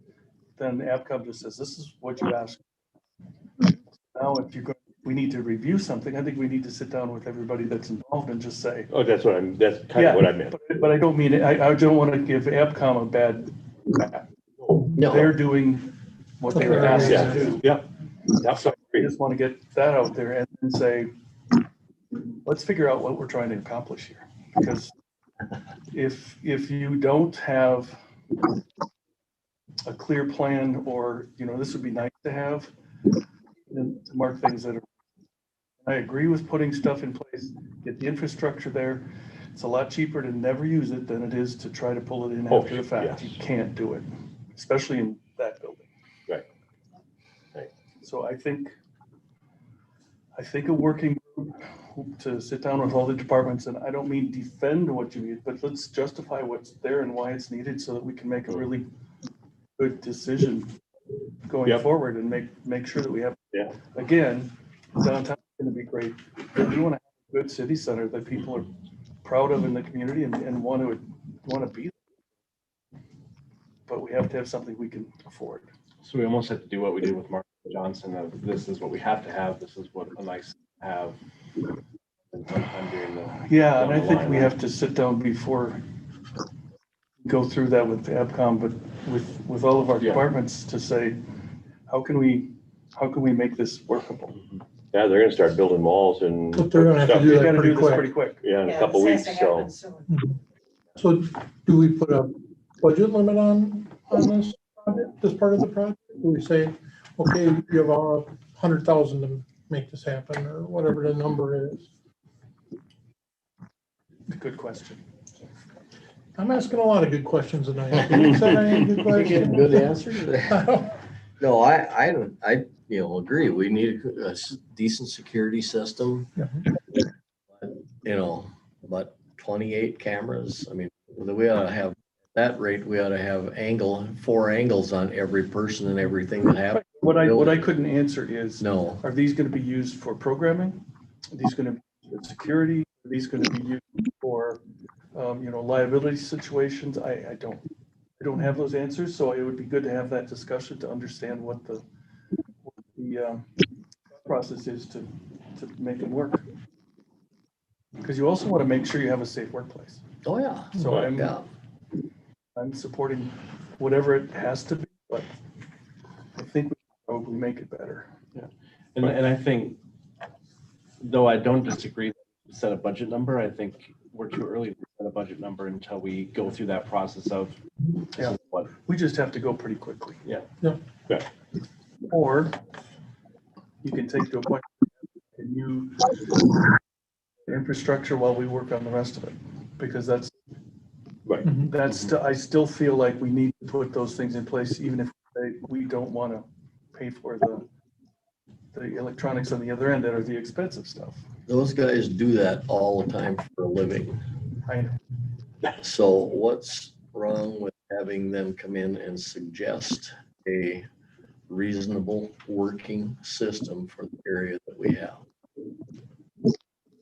then ABCOM just says, this is what you asked. Now, if we need to review something, I think we need to sit down with everybody that's involved and just say, that's kind of what I meant. but I don't mean, I don't want to give ABCOM a bad rap. No, They're doing what they were asked to do. Yeah. So I just want to get that out there and say, let's figure out what we're trying to accomplish here. Because if you don't have a clear plan, or, this would be nice to have, and to mark things that are, I agree with putting stuff in place, get the infrastructure there. It's a lot cheaper to never use it than it is to try to pull it in after the fact. yes. You can't do it, especially in that building. Right. So I think a working group to sit down with all the departments, and I don't mean defend what you need, but let's justify what's there and why it's needed so that we can make a really good decision going Yep. forward and make sure that we have, Yeah. again, downtown is going to be great. We want to have a good city center that people are proud of in the community and want to be. But we have to have something we can afford. So we almost have to do what we did with Mark Johnson of this is what we have to have, this is what a nice to have. And sometime during the. Yeah, and I down the think line. we have to sit down before go through that with ABCOM, but with all of our Yeah. departments to say, how can we make this workable? Yeah, they're gonna start building walls and. But they're gonna have to stuff. do We that gotta pretty do this quick. pretty quick. Yeah, in a Yeah, couple this has weeks, to so. happen soon. So do we put a budget limit on this project, this part of the project? Do we say, okay, you have 100,000 to make this happen, or whatever the number is? Good question. I'm asking a lot of good questions tonight. You said I had good you get questions. good answers. No, I agree. We need a decent security system. But 28 cameras, I mean, we ought to have, that rate, we ought to have 4 angles on every person and everything that happens. What I couldn't answer is, No, are these gonna be used for programming? Are these gonna be used for security? Are these gonna be used for, liability situations? I don't have those answers, so it would be good to have that discussion to understand what the process is to make it work. Because you also want to make sure you have a safe workplace. oh, yeah. So Yeah. I'm supporting whatever it has to be, but I think we can probably make it better. And I think, though I don't disagree, to set a budget number, I think we're too early to set a budget number until we go through that process of this Yeah. is what. We just have to go pretty quickly. Yeah. Yeah. Yeah. Or you can take to a point, and you infrastructure while we work on the rest of it, because that's, I still feel like we need to put those things in place, even if we don't want to pay for the electronics on the other end that are the expensive stuff. Those guys do that all the time for a living. I know. So what's wrong with having them come in and suggest a reasonable working system for the area that we have?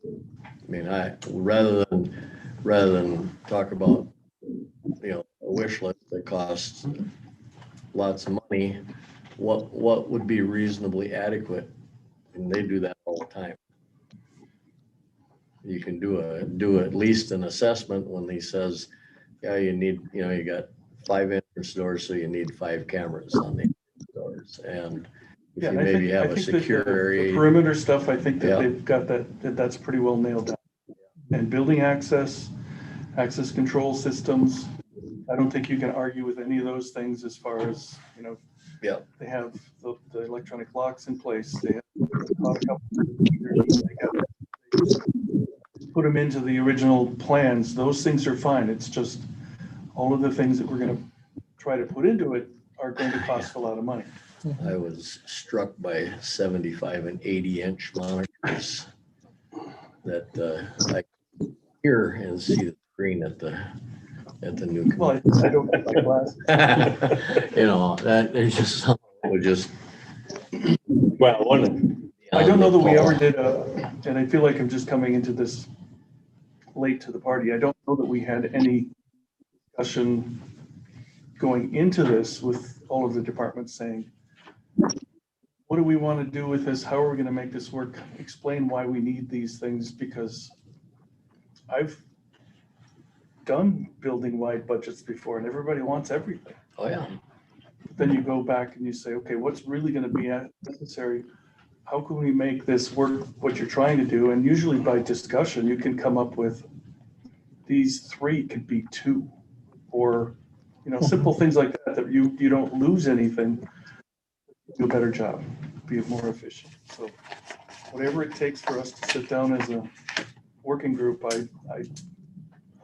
I mean, rather than talk about, a wish list that costs lots of money, what would be reasonably adequate? And they do that all the time. You can do at least an assessment when he says, yeah, you need, you got 5 entrance doors, so you need 5 cameras on the entrance doors. And if you maybe have a secure the area. perimeter stuff, I think that Yeah. they've got that's pretty well nailed down. And building access control systems, I don't think you can argue with any of those things as far as, Yeah. they have the electronic locks in place. They have a couple computers, put them into the original plans. Those things are fine. It's just all of the things that we're going to try to put into it are going to cost a lot of money. I was struck by 75 and 80-inch monitors that I hear and see the screen at the new. Well, I don't have my glasses. That there's just something that would just. Well, I don't know that we ever did and I feel like I'm just coming into this late to the party. I don't know that we had any discussion going into this with all of the departments saying, what do we want to do with this? How are we going to make this work? Explain why we need these things, because I've done building wide budgets before and everybody wants everything. Oh, yeah. Then you go back and you say, okay, what's really going to be necessary? How can we make this work, what you're trying to do? And usually by discussion, you can come up with these 3 could be 2, or, simple things like that you don't lose anything, do a better job, be more efficient. So whatever it takes for us to sit down as a working group,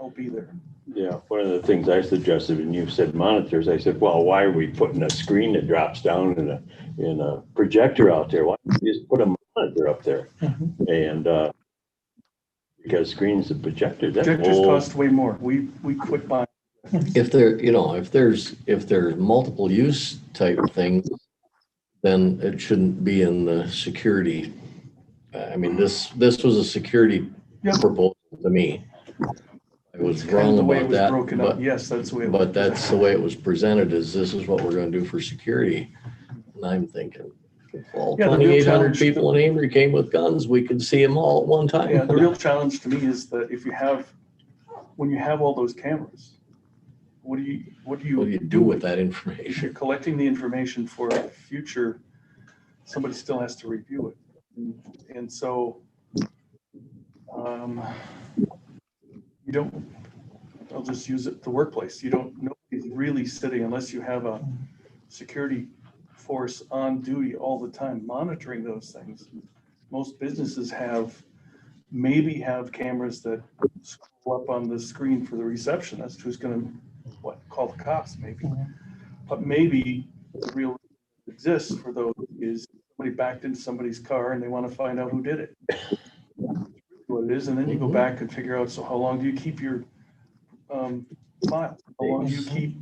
I'll be there. Yeah, one of the things I suggested, and you said monitors, I said, well, why are we putting a screen that drops down in a projector out there? Why don't we just put a monitor up there? And because screens and projectors, that's Projectors old. cost way more. We quit buying. If there's multiple use type things, then it shouldn't be in the security. I mean, this was a security proposal to me. I was wrong The way it about was that, broken up. but, Yes, that's the way. but that's the way it was presented, is this is what we're gonna do for security. And I'm thinking, if all Yeah, the real 2,800 challenge- people in Amory came with guns, we could see them all at one time. Yeah, the real challenge to me is that when you have all those cameras, what do you What do you do with that information? If you're collecting the information for a future, somebody still has to review it. And so, you don't, I'll just use it, the workplace. Nobody's really sitting, unless you have a security force on duty all the time, monitoring those things. Most businesses maybe have cameras that scroll up on the screen for the receptionist who's gonna, call the cops maybe. But maybe the real reason it exists for those is somebody backed into somebody's car and they want to find out who did it. That's really what it is, and then you go back and figure out, so how long do you keep your files? How long do you keep,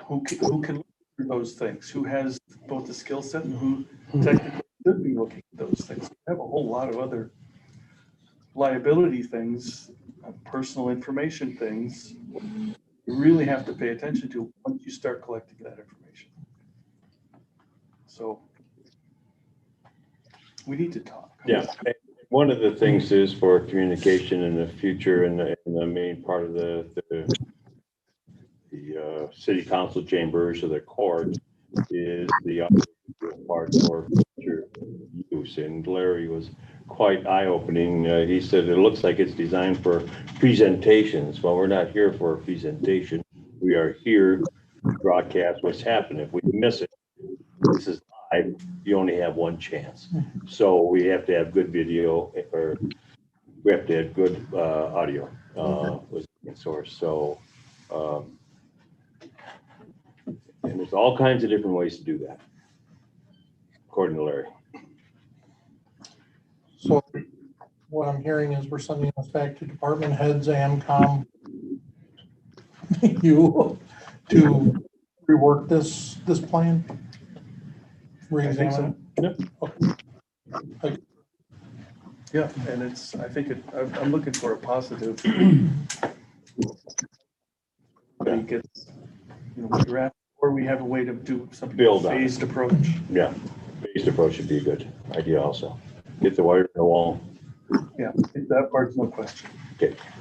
who can, those things, who has both the skill set and who technically should be looking at those things. We have a whole lot of other liability things, personal information things, you really have to pay attention to once you start collecting that information. So we need to talk. Yeah. One of the things is for communication in the future, and the main part of the city council chambers or the court is the part for future use. And Larry was quite eye-opening. He said it looks like it's designed for presentations. Well, we're not here for a presentation. We are here to broadcast what's happening. If we miss it, this is live, you only have one chance. So we have to have good video, or we have to have good audio with the source. So, and there's all kinds of different ways to do that, according to Larry. So what I'm hearing is we're sending this back to department heads, AMCOM, you, to rework this plan? I think so. Re-examine it? Yeah, and it's, I think I'm looking for a positive. Somebody gets, what you're at, or we have a way to do something Build on it. phased approach. Yeah, phased approach would be a good idea also. Get the wire in the wall. Yeah, that part's no question.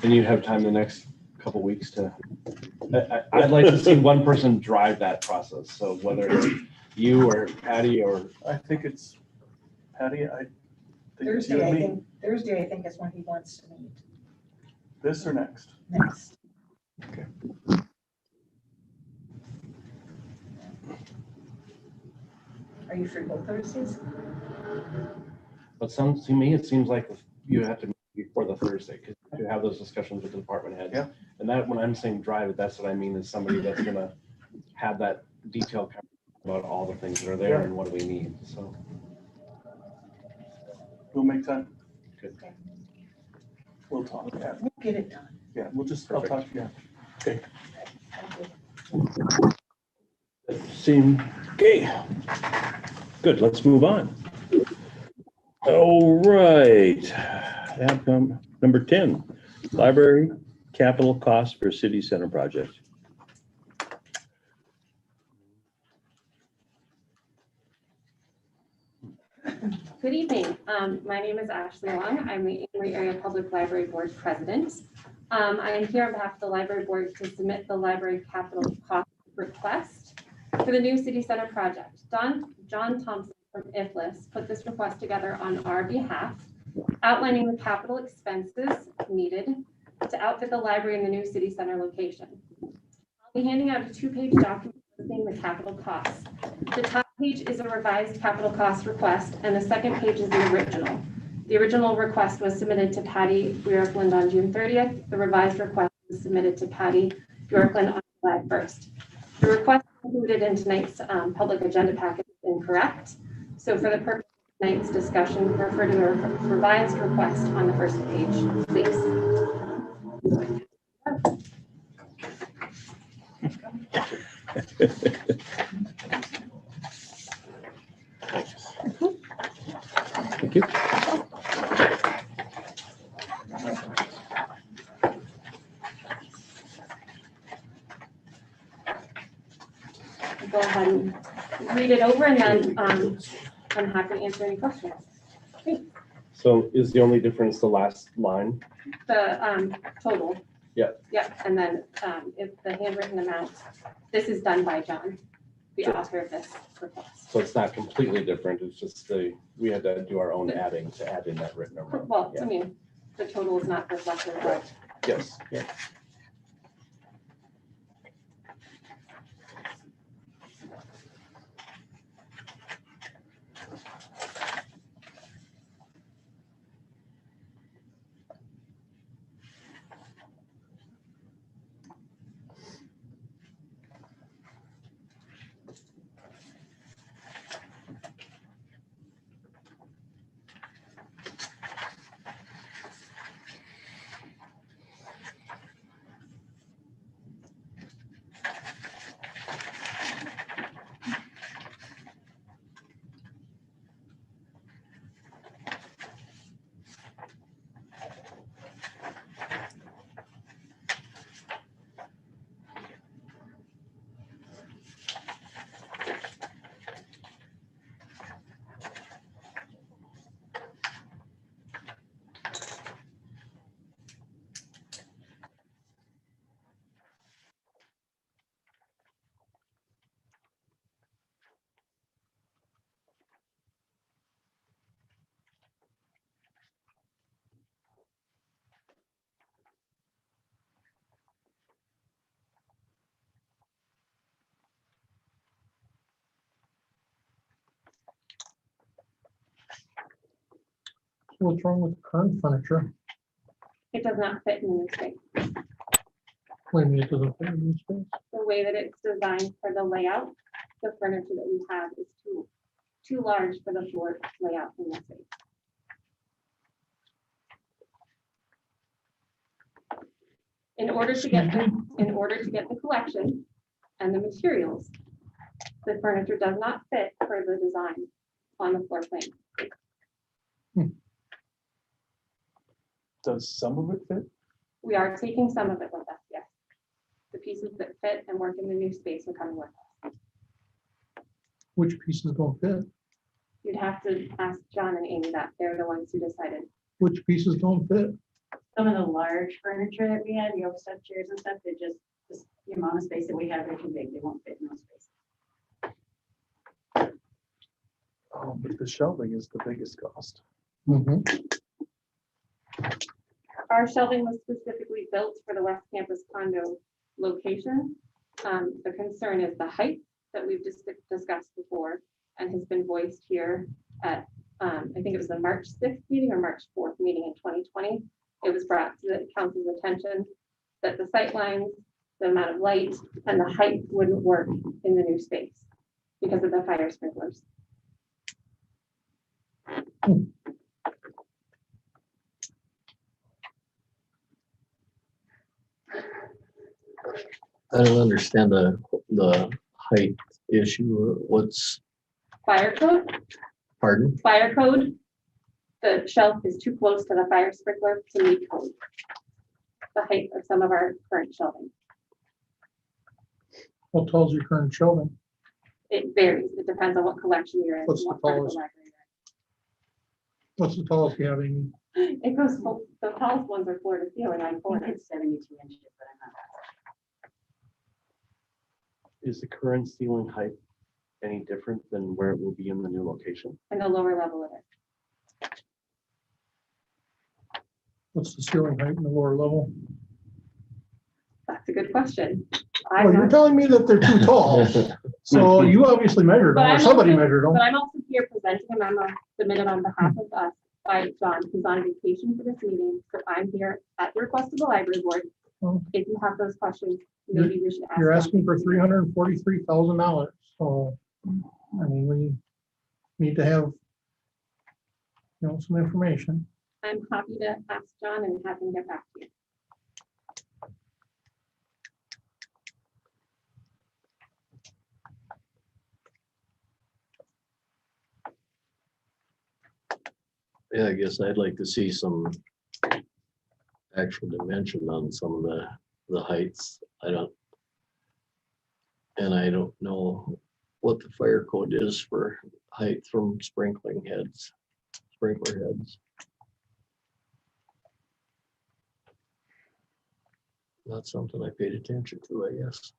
And you have time the next couple weeks to, I'd like to see one person drive that process. So whether it's you or Patty or. I think it's Patty, I think it's you Thursday, and me. Thursday, I think is when he wants to meet This or next? next. Okay. Are you free both Thursdays? But to me, it seems like you have to meet before the Thursday, because you have those discussions with the department heads. Yeah. And that, when I'm saying drive it, that's what I mean, is somebody that's gonna have that detailed conversation about all the things that are there and what do we need, so. We'll make time. Good. We'll talk. Yeah, We'll get it done. yeah, I'll talk to you. Thank you. Seem okay. Good, let's move on. All right. Outcome number 10, library capital cost for city center project. Good evening. My name is Ashley Long. I'm the Amory Area Public Library Board President. I am here on behalf of the Library Board to submit the library capital cost request for the new city center project. John Thompson from IFLIS put this request together on our behalf, outlining the capital expenses needed to outfit the library in the new city center location. I'll be handing out a 2-page document listing the capital costs. The top page is a revised capital cost request, and the second page is the original. The original request was submitted to Patty Bjorklund on June 30th. The revised request was submitted to Patty Bjorklund on July 1st. The request included in tonight's public agenda packet is incorrect. So for the purpose of tonight's discussion, refer to the revised request on the first page, please. Thank you. Go ahead and read it over, and then I'm happy to answer any questions. So is the only difference the last line? The total. Yep. Yep, and then if the handwritten amount, this is done by John, the author of this request. So it's not completely different, it's just we had to do our own adding to add in that written amount. Well, Yeah. I mean, the total is not reflected, but Yes, yeah. What's wrong with current furniture? It does not fit in the new space. Wait a minute, it doesn't fit in this space? The way that it's designed for the layout, the furniture that we have is too large for the floor layout in this space. In order to get the collection and the materials, the furniture does not fit for the design on the floor plan. Does some of it fit? We are taking some of it with us, yes. The pieces that fit and work in the new space are coming with us. Which pieces don't fit? You'd have to ask John and Amy that. They're the ones who decided. Which pieces don't fit? Some of the large furniture that we had, the step chairs and stuff, they just the amount of space that we have, they're too big, they won't fit in those spaces. Oh, but the shelving is the biggest cost. Our shelving was specifically built for the West Campus condo location. The concern is the height that we've discussed before and has been voiced here at, I think it was the March 6th meeting or March 4th meeting in 2020. It was brought to the council's attention that the sight lines, the amount of light, and the height wouldn't work in the new space because of the fire sprinklers. I don't understand the height issue. What's, Fire code, pardon? fire code. The shelf is too close to the fire sprinkler to meet code. The height of some of our current shelving. What tall is your current shelving? It varies. It depends on what collection you're in. What's the what part of the tallest? library What's the tallest you have, Amy? you're in. It goes, the tallest ones are floor to ceiling on I think corners. it's 72 inches, but I'm not. Is the current ceiling height any different than where it will be in the new location? And the lower level of it. What's the ceiling height in the lower level? That's a good question. Well, you're telling me that they're too tall. So you obviously measured them, or somebody measured them. But I'm also here presenting a memo submitted on behalf of us by John, who's on vacation for this meeting. So I'm here at the request of the library board. Oh. If you have those questions, maybe we should ask. You're John. asking for $343,000. So, I mean, we need to have, some information. I'm happy to ask John and have him get back to you. Yeah, I guess I'd like to see some actual dimension on some of the heights. I don't know what the fire code is for height from sprinkler heads. Not something I paid attention to, I guess.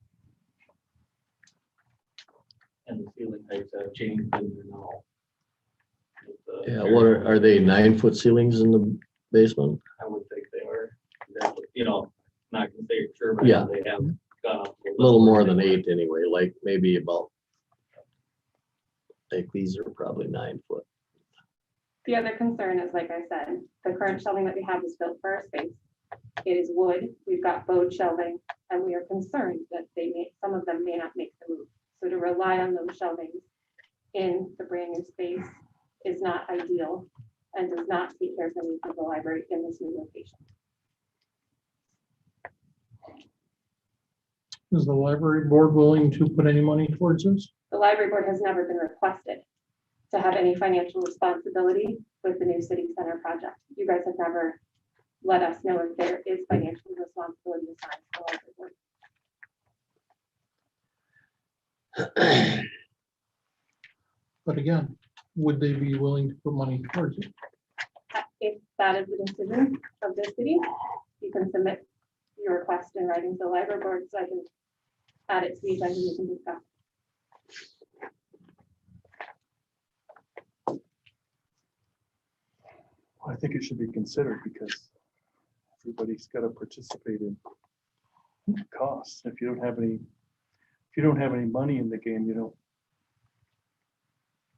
And the ceiling heights have changed in there now. Yeah, what are they 9-foot ceilings in the basement? I would think they are, not gonna say for sure, but Yeah. they have gone up. A little more than 8 anyway, like maybe about, like these are probably 9 foot. The other concern is, like I said, the current shelving that we have is built for our space. It is wood. We've got bowed shelving, and we are concerned that some of them may not make the move. So to rely on those shelvings in the brand new space is not ideal and does not take care of the needs of the library in this new location. Is the library board willing to put any money towards this? The library board has never been requested to have any financial responsibility with the new city center project. You guys have never let us know if there is financial responsibility assigned to the library board. But again, would they be willing to put money towards it? If that is the decision of the city, you can submit your request in writing to the library board so I can add it to the agenda you can discuss. I think it should be considered because everybody's got to participate in costs. If you don't have any money in the game, you don't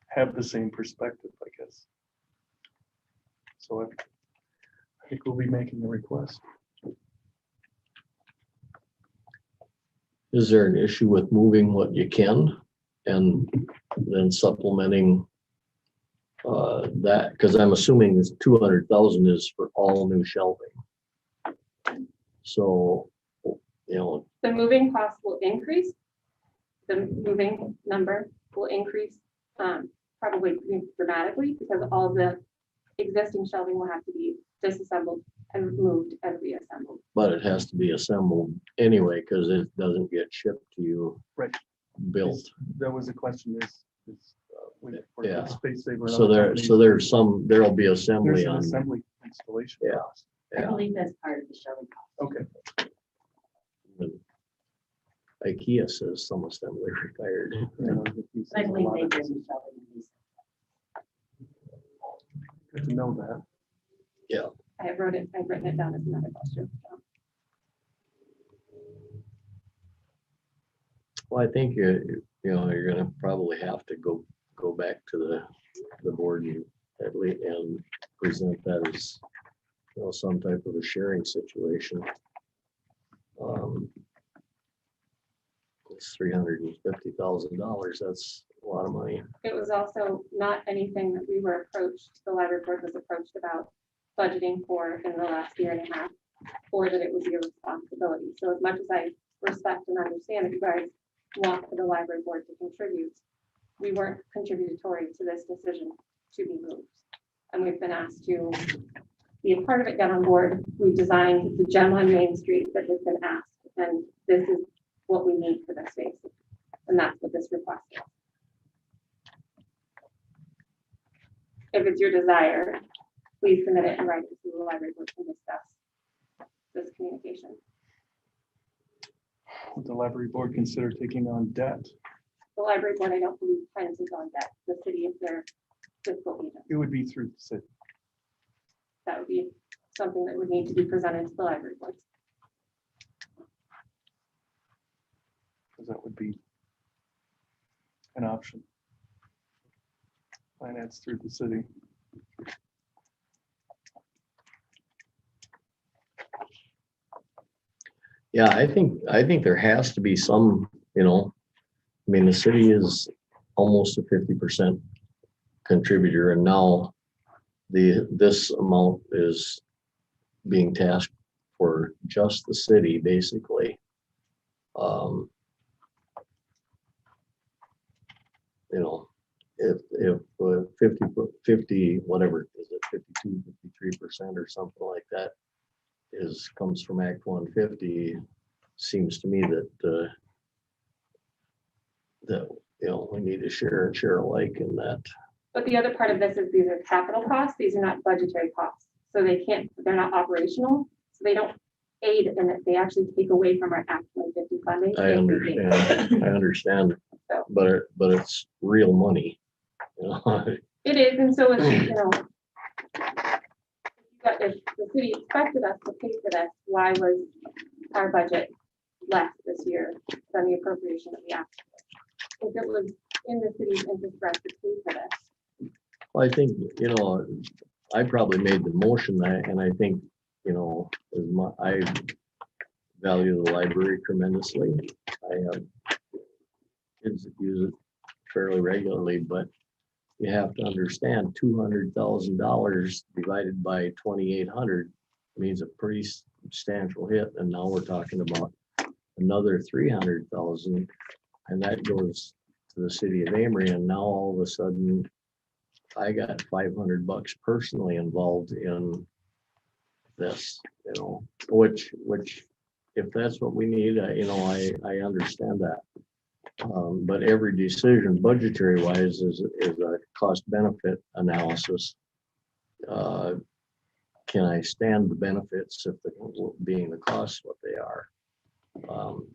have the same perspective, I guess. So I think we'll be making the request. Is there an issue with moving what you can and then supplementing that? Because I'm assuming this 200,000 is for all new shelving. So, The moving cost will increase. The moving number will increase probably dramatically because all the existing shelving will have to be disassembled and moved and reassembled. but it has to be assembled anyway because it doesn't get shipped to you. Right. Built. That was the question for Yeah. Space Saver. and So other there'll be assembly There's an on. assembly installation. Yeah. cost. I Yeah. believe that's part of the shelving cost. Okay. IKEA says some assembly required. Yeah, he says I a believe lot they of did this. the shelving. at least. Good to know that. I've written it down as another question. Well, I think you're gonna probably have to go back to the board and present that as, some type of a sharing situation. It's $350,000. That's a lot of money. It was also not anything that we were approached, the library board was approached about budgeting for in the last year and a half, or that it was your responsibility. So as much as I respect and understand that you guys want for the library board to contribute, we weren't contributory to this decision to be moved. And we've been asked to be a part of it, get on board. We designed the gem on Main Street that has been asked, and this is what we need for this space. And that's what this request is. If it's your desire, please submit it and write it to the library board to discuss this communication. Would the library board consider taking on debt? The library board, I don't believe plans is on debt. The city is their fiscal agent. It would be through the city. That would be something that would need to be presented to the library board. Because that would be an option. Finance through the city. Yeah, I think there has to be some, the city is almost a 50% contributor, and now this amount is being tasked for just the city, basically. If 50, whatever, is it 52, 53% or something like that comes from Act 150, seems to me that we need to share alike in that. But the other part of this is these are capital costs. These are not budgetary costs. So they're not operational. So they don't aid in it. They actually take away from our Act 150 funding. I understand, So. but it's real money. It is, and so if the city expected us to pay for this, why was our budget less this year than the appropriation that we asked for? If it was in the city's interest for us to pay for this. Well, I think, I probably made the motion, and I think, I value the library tremendously. I have kids that use it fairly regularly, but you have to understand $200,000 divided by 2,800 means a pretty substantial hit. And now we're talking about another 300,000, and that goes to the city of Amory. And now all of a sudden I got $500 personally involved in this, which if that's what we need, I understand that. But every decision budgetary wise is a cost benefit analysis. Can I stand the benefits if being the cost what they are?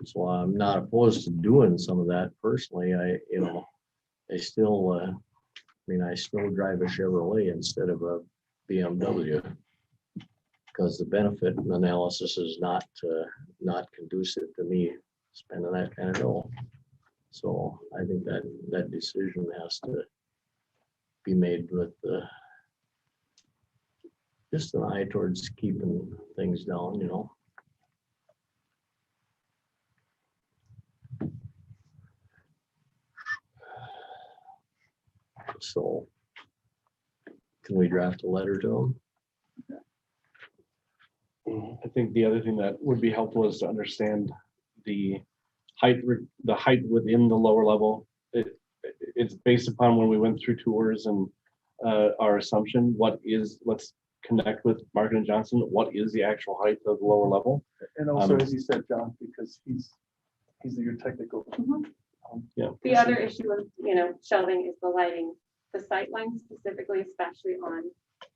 So I'm not opposed to doing some of that personally. I still drive a Chevrolet instead of a BMW because the benefit analysis is not conducive to me spending that kind of dough. So I think that decision has to be made with just an eye towards keeping things down, you know. So can we draft a letter to them? I think the other thing that would be helpful is to understand the height, the height within the lower level. It's based upon when we went through tours and our assumption, let's connect with Market and Johnson. What is the actual height of the lower level? And also, as you said, John, because he's your technical. Yeah. The other issue of, shelving is the lighting, the sight lines specifically, especially on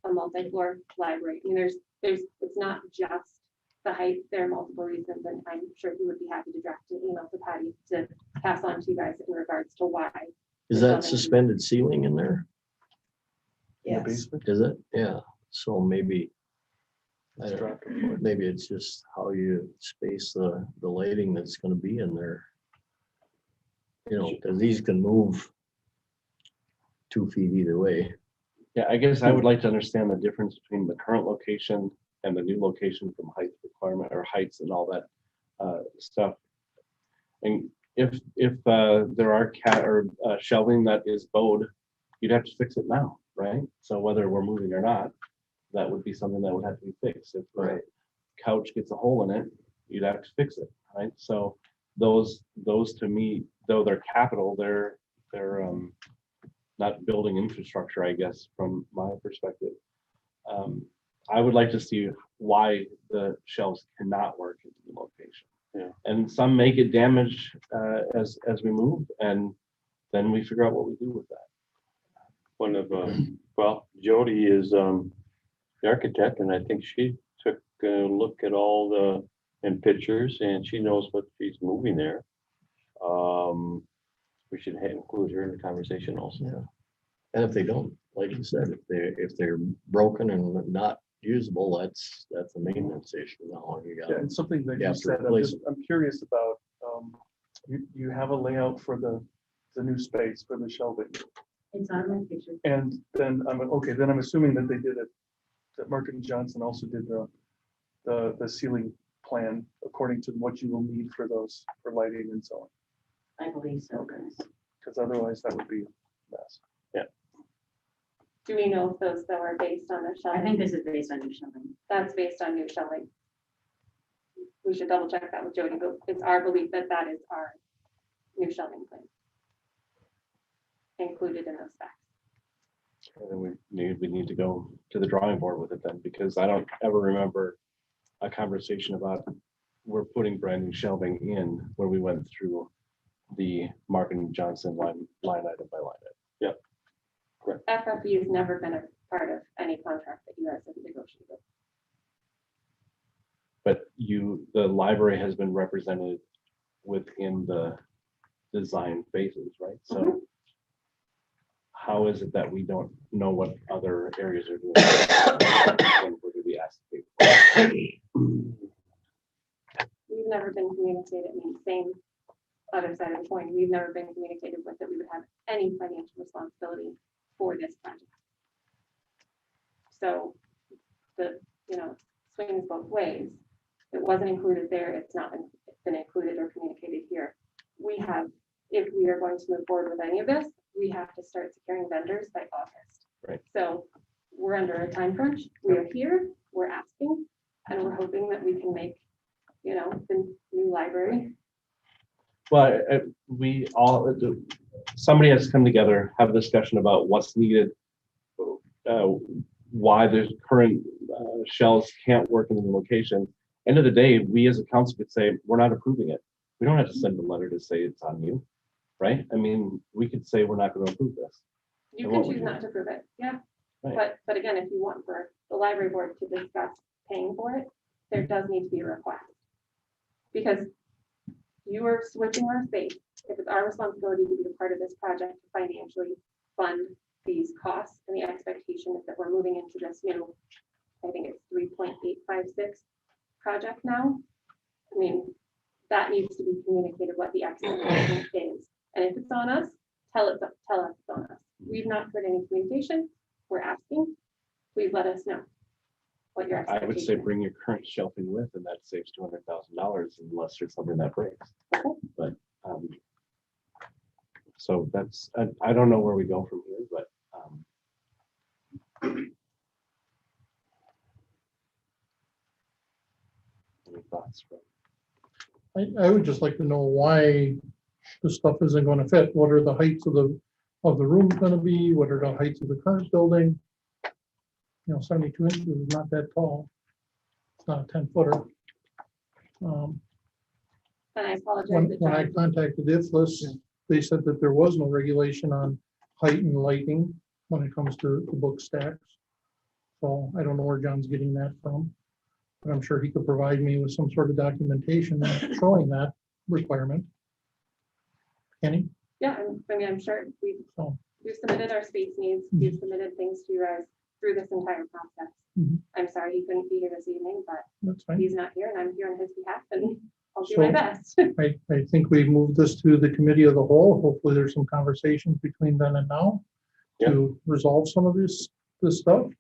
a multi-floor library. I mean, it's not just the height, there are multiple reasons, and I'm sure he would be happy to draft an email to Patty to pass on to you guys in regards to why. Is that suspended ceiling in there? In the basement? Is it? Yeah, so maybe, Let's drop it. maybe it's just how you space the lighting that's gonna be in there. You know, because these can move 2 feet either way. Yeah, I guess I would like to understand the difference between the current location and the new location from height requirement or heights and all that stuff. And if there are shelving that is bowed, you'd have to fix it now, right? So whether we're moving or not, that would be something that would have to be fixed. If the couch gets a hole in it, you'd have to fix it, right? So those to me, though they're capital, they're not building infrastructure, I guess, from my perspective. I would like to see why the shelves cannot work in the location. Yeah. And some may get damaged as we move, and then we figure out what we do with that. One of, Jody is the architect, and I think she took a look at all and pictures, and she knows what she's moving there. We should include her in the conversation also. Yeah. And if they don't, like you said, if they're broken and not usable, that's a maintenance issue. Now you got. Yeah, and something that You you have to said, replace I'm curious about, you have a layout for the new space for the shelving. It's on my picture. And then I'm assuming that they did it, that Market and Johnson also did the ceiling plan according to what you will need for lighting and so on. I believe so. Because otherwise that would be a mess. Do we know if those that were based on the I shelving? think this is based on your shelving. That's based on new shelving. We should double check that with Jody, but it's our belief that that is our new shelving plan included in those specs. And then we need to go to the drawing board with it then, because I don't ever remember a conversation about we're putting brand new shelving in where we went through the Market and Johnson line item by line item. Yep. FFE has never been a part of any contract that you guys have negotiated. But the library has been represented within the design phases, right? So how is it that we don't know what other areas are doing? When we're gonna be asked to pay for it? We've never been communicated, same other side of the coin, we've never been communicated with that we would have any financial responsibility for this project. So the, swings both ways. It wasn't included there, it's not been included or communicated here. We have, if we are going to move forward with any of this, we have to start securing vendors by August. Right. So we're under a time crunch, we are here, we're asking, and we're hoping that we can make, the new library. Well, somebody has to come together, have a discussion about what's needed, why the current shelves can't work in the location. End of the day, we as a council could say, we're not approving it. We don't have to send a letter to say it's on you, right? I mean, we could say we're not going to approve this. You And can what would choose you- not to approve it, yeah. Right. But again, if you want for the library board to discuss paying for it, there does need to be a request. Because you are switching our space. If it's our responsibility to be a part of this project to financially fund these costs, and the expectation is that we're moving into this new, I think it's 3.856 project now. I mean, that needs to be communicated what the expectation is. And if it's on us, tell us it's on us. We've not heard any communication. We're asking, please let us know. what your I would say expectation. bring your current shelving with, and that saves $200,000 unless there's something that breaks. But, so that's, I don't know where we go from here, but, any thoughts? I would just like to know why the stuff isn't gonna fit. What are the heights of the rooms gonna be? What are the heights of the current building? 72 inches is not that tall. It's not a 10-footer. And I apologize. When that I John- contacted IFLIS, they said that there was no regulation on height and lighting when it comes to book stacks. So I don't know where John's getting that from, but I'm sure he could provide me with some sort of documentation showing that requirement. Kenny? Yeah, I'm sure So, we've submitted our space needs, we've submitted things to you guys through this entire process. Mhm. I'm sorry he couldn't be here this evening, but that's fine. he's not here and I'm here on his behalf and I'll do my So- best. I think we moved this to the committee of the whole. Hopefully there's some conversations between then and now to resolve some of this stuff.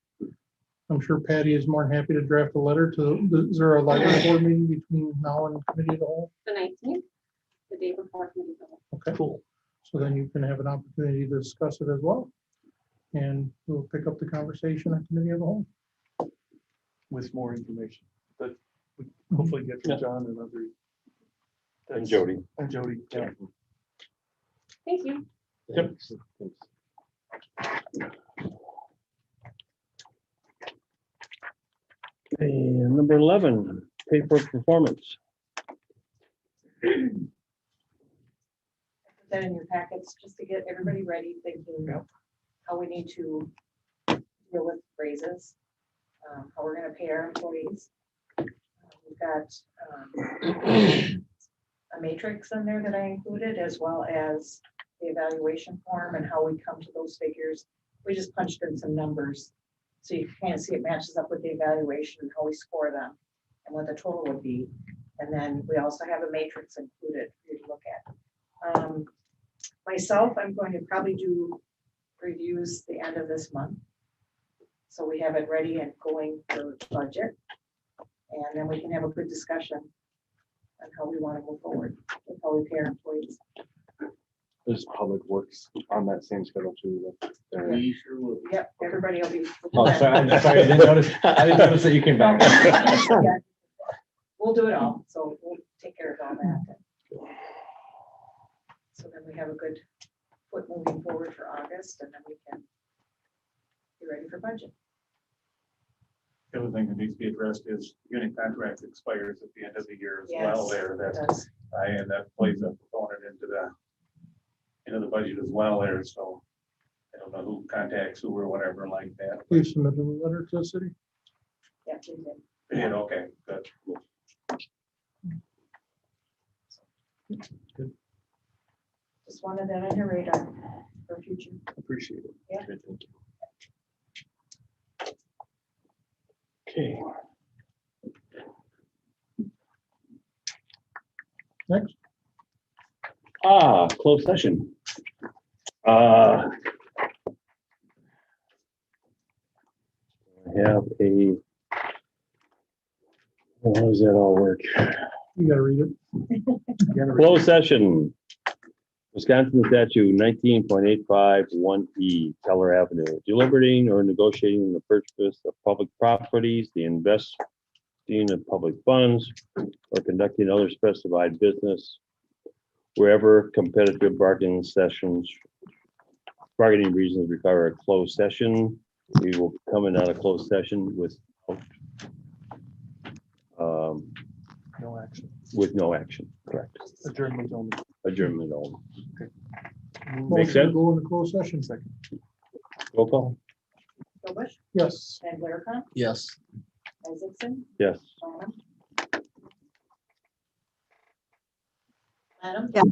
I'm sure Patty is more than happy to draft a letter is there a library board meeting between now and committee of the whole? The 19th, the day before committee of the whole. Okay, cool. So then you can have an opportunity to discuss it as well. And we'll pick up the conversation at committee of the whole. With more information that we hopefully get from John and other. And Jody. And Jody, yeah. Thank you. Yep. Okay, number 11, pay for performance. Put that in your packets just to get everybody ready, thinking how we need to deal with raises, how we're gonna pay our employees. We've got a matrix in there that I included, as well as the evaluation form and how we come to those figures. We just punched in some numbers, so you can kind of see it matches up with the evaluation and how we score them and what the total would be. And then we also have a matrix included for you to look at. Myself, I'm going to probably do reviews the end of this month. So we have it ready and going for budget. And then we can have a good discussion on how we want to move forward with how we pay our employees. There's Public Works on that same schedule too. We sure will. Yep, everybody will be. Oh, sorry, I'm sorry, I didn't notice that you came back. Yeah. We'll do it all, so we'll take care of all that. So then we have a good foot moving forward for August, and then we can be ready for budget. The other thing that needs to be addressed is unit contract expires at the end of the year as Yes, well there. it That's, does. and that plays a component into the budget as well there, so I don't know who contacts who or whatever like that. We've submitted a letter to the city. Yeah, we did. Yeah, okay, good. Just wanted that on your radar for future. Appreciate it. Yeah. Good, thank you. Okay. Next. Closed session. Have a, how does that all work? You gotta read it. Closed session. Wisconsin statute 19.851E, Keller Avenue, deliberating or negotiating the purchase of public properties, the investing of public funds, or conducting other specified business wherever competitive bargaining reasons require a closed session. We will come in out of closed session No action. with no action, correct? Adjournment only. Adjournment only. Motion Make to sense? Go into closed session. Second. Roll call? Bill Bush, Yes. Van Blaricon, Yes. Isaacson, Yes. Bowman. Adam? Yes.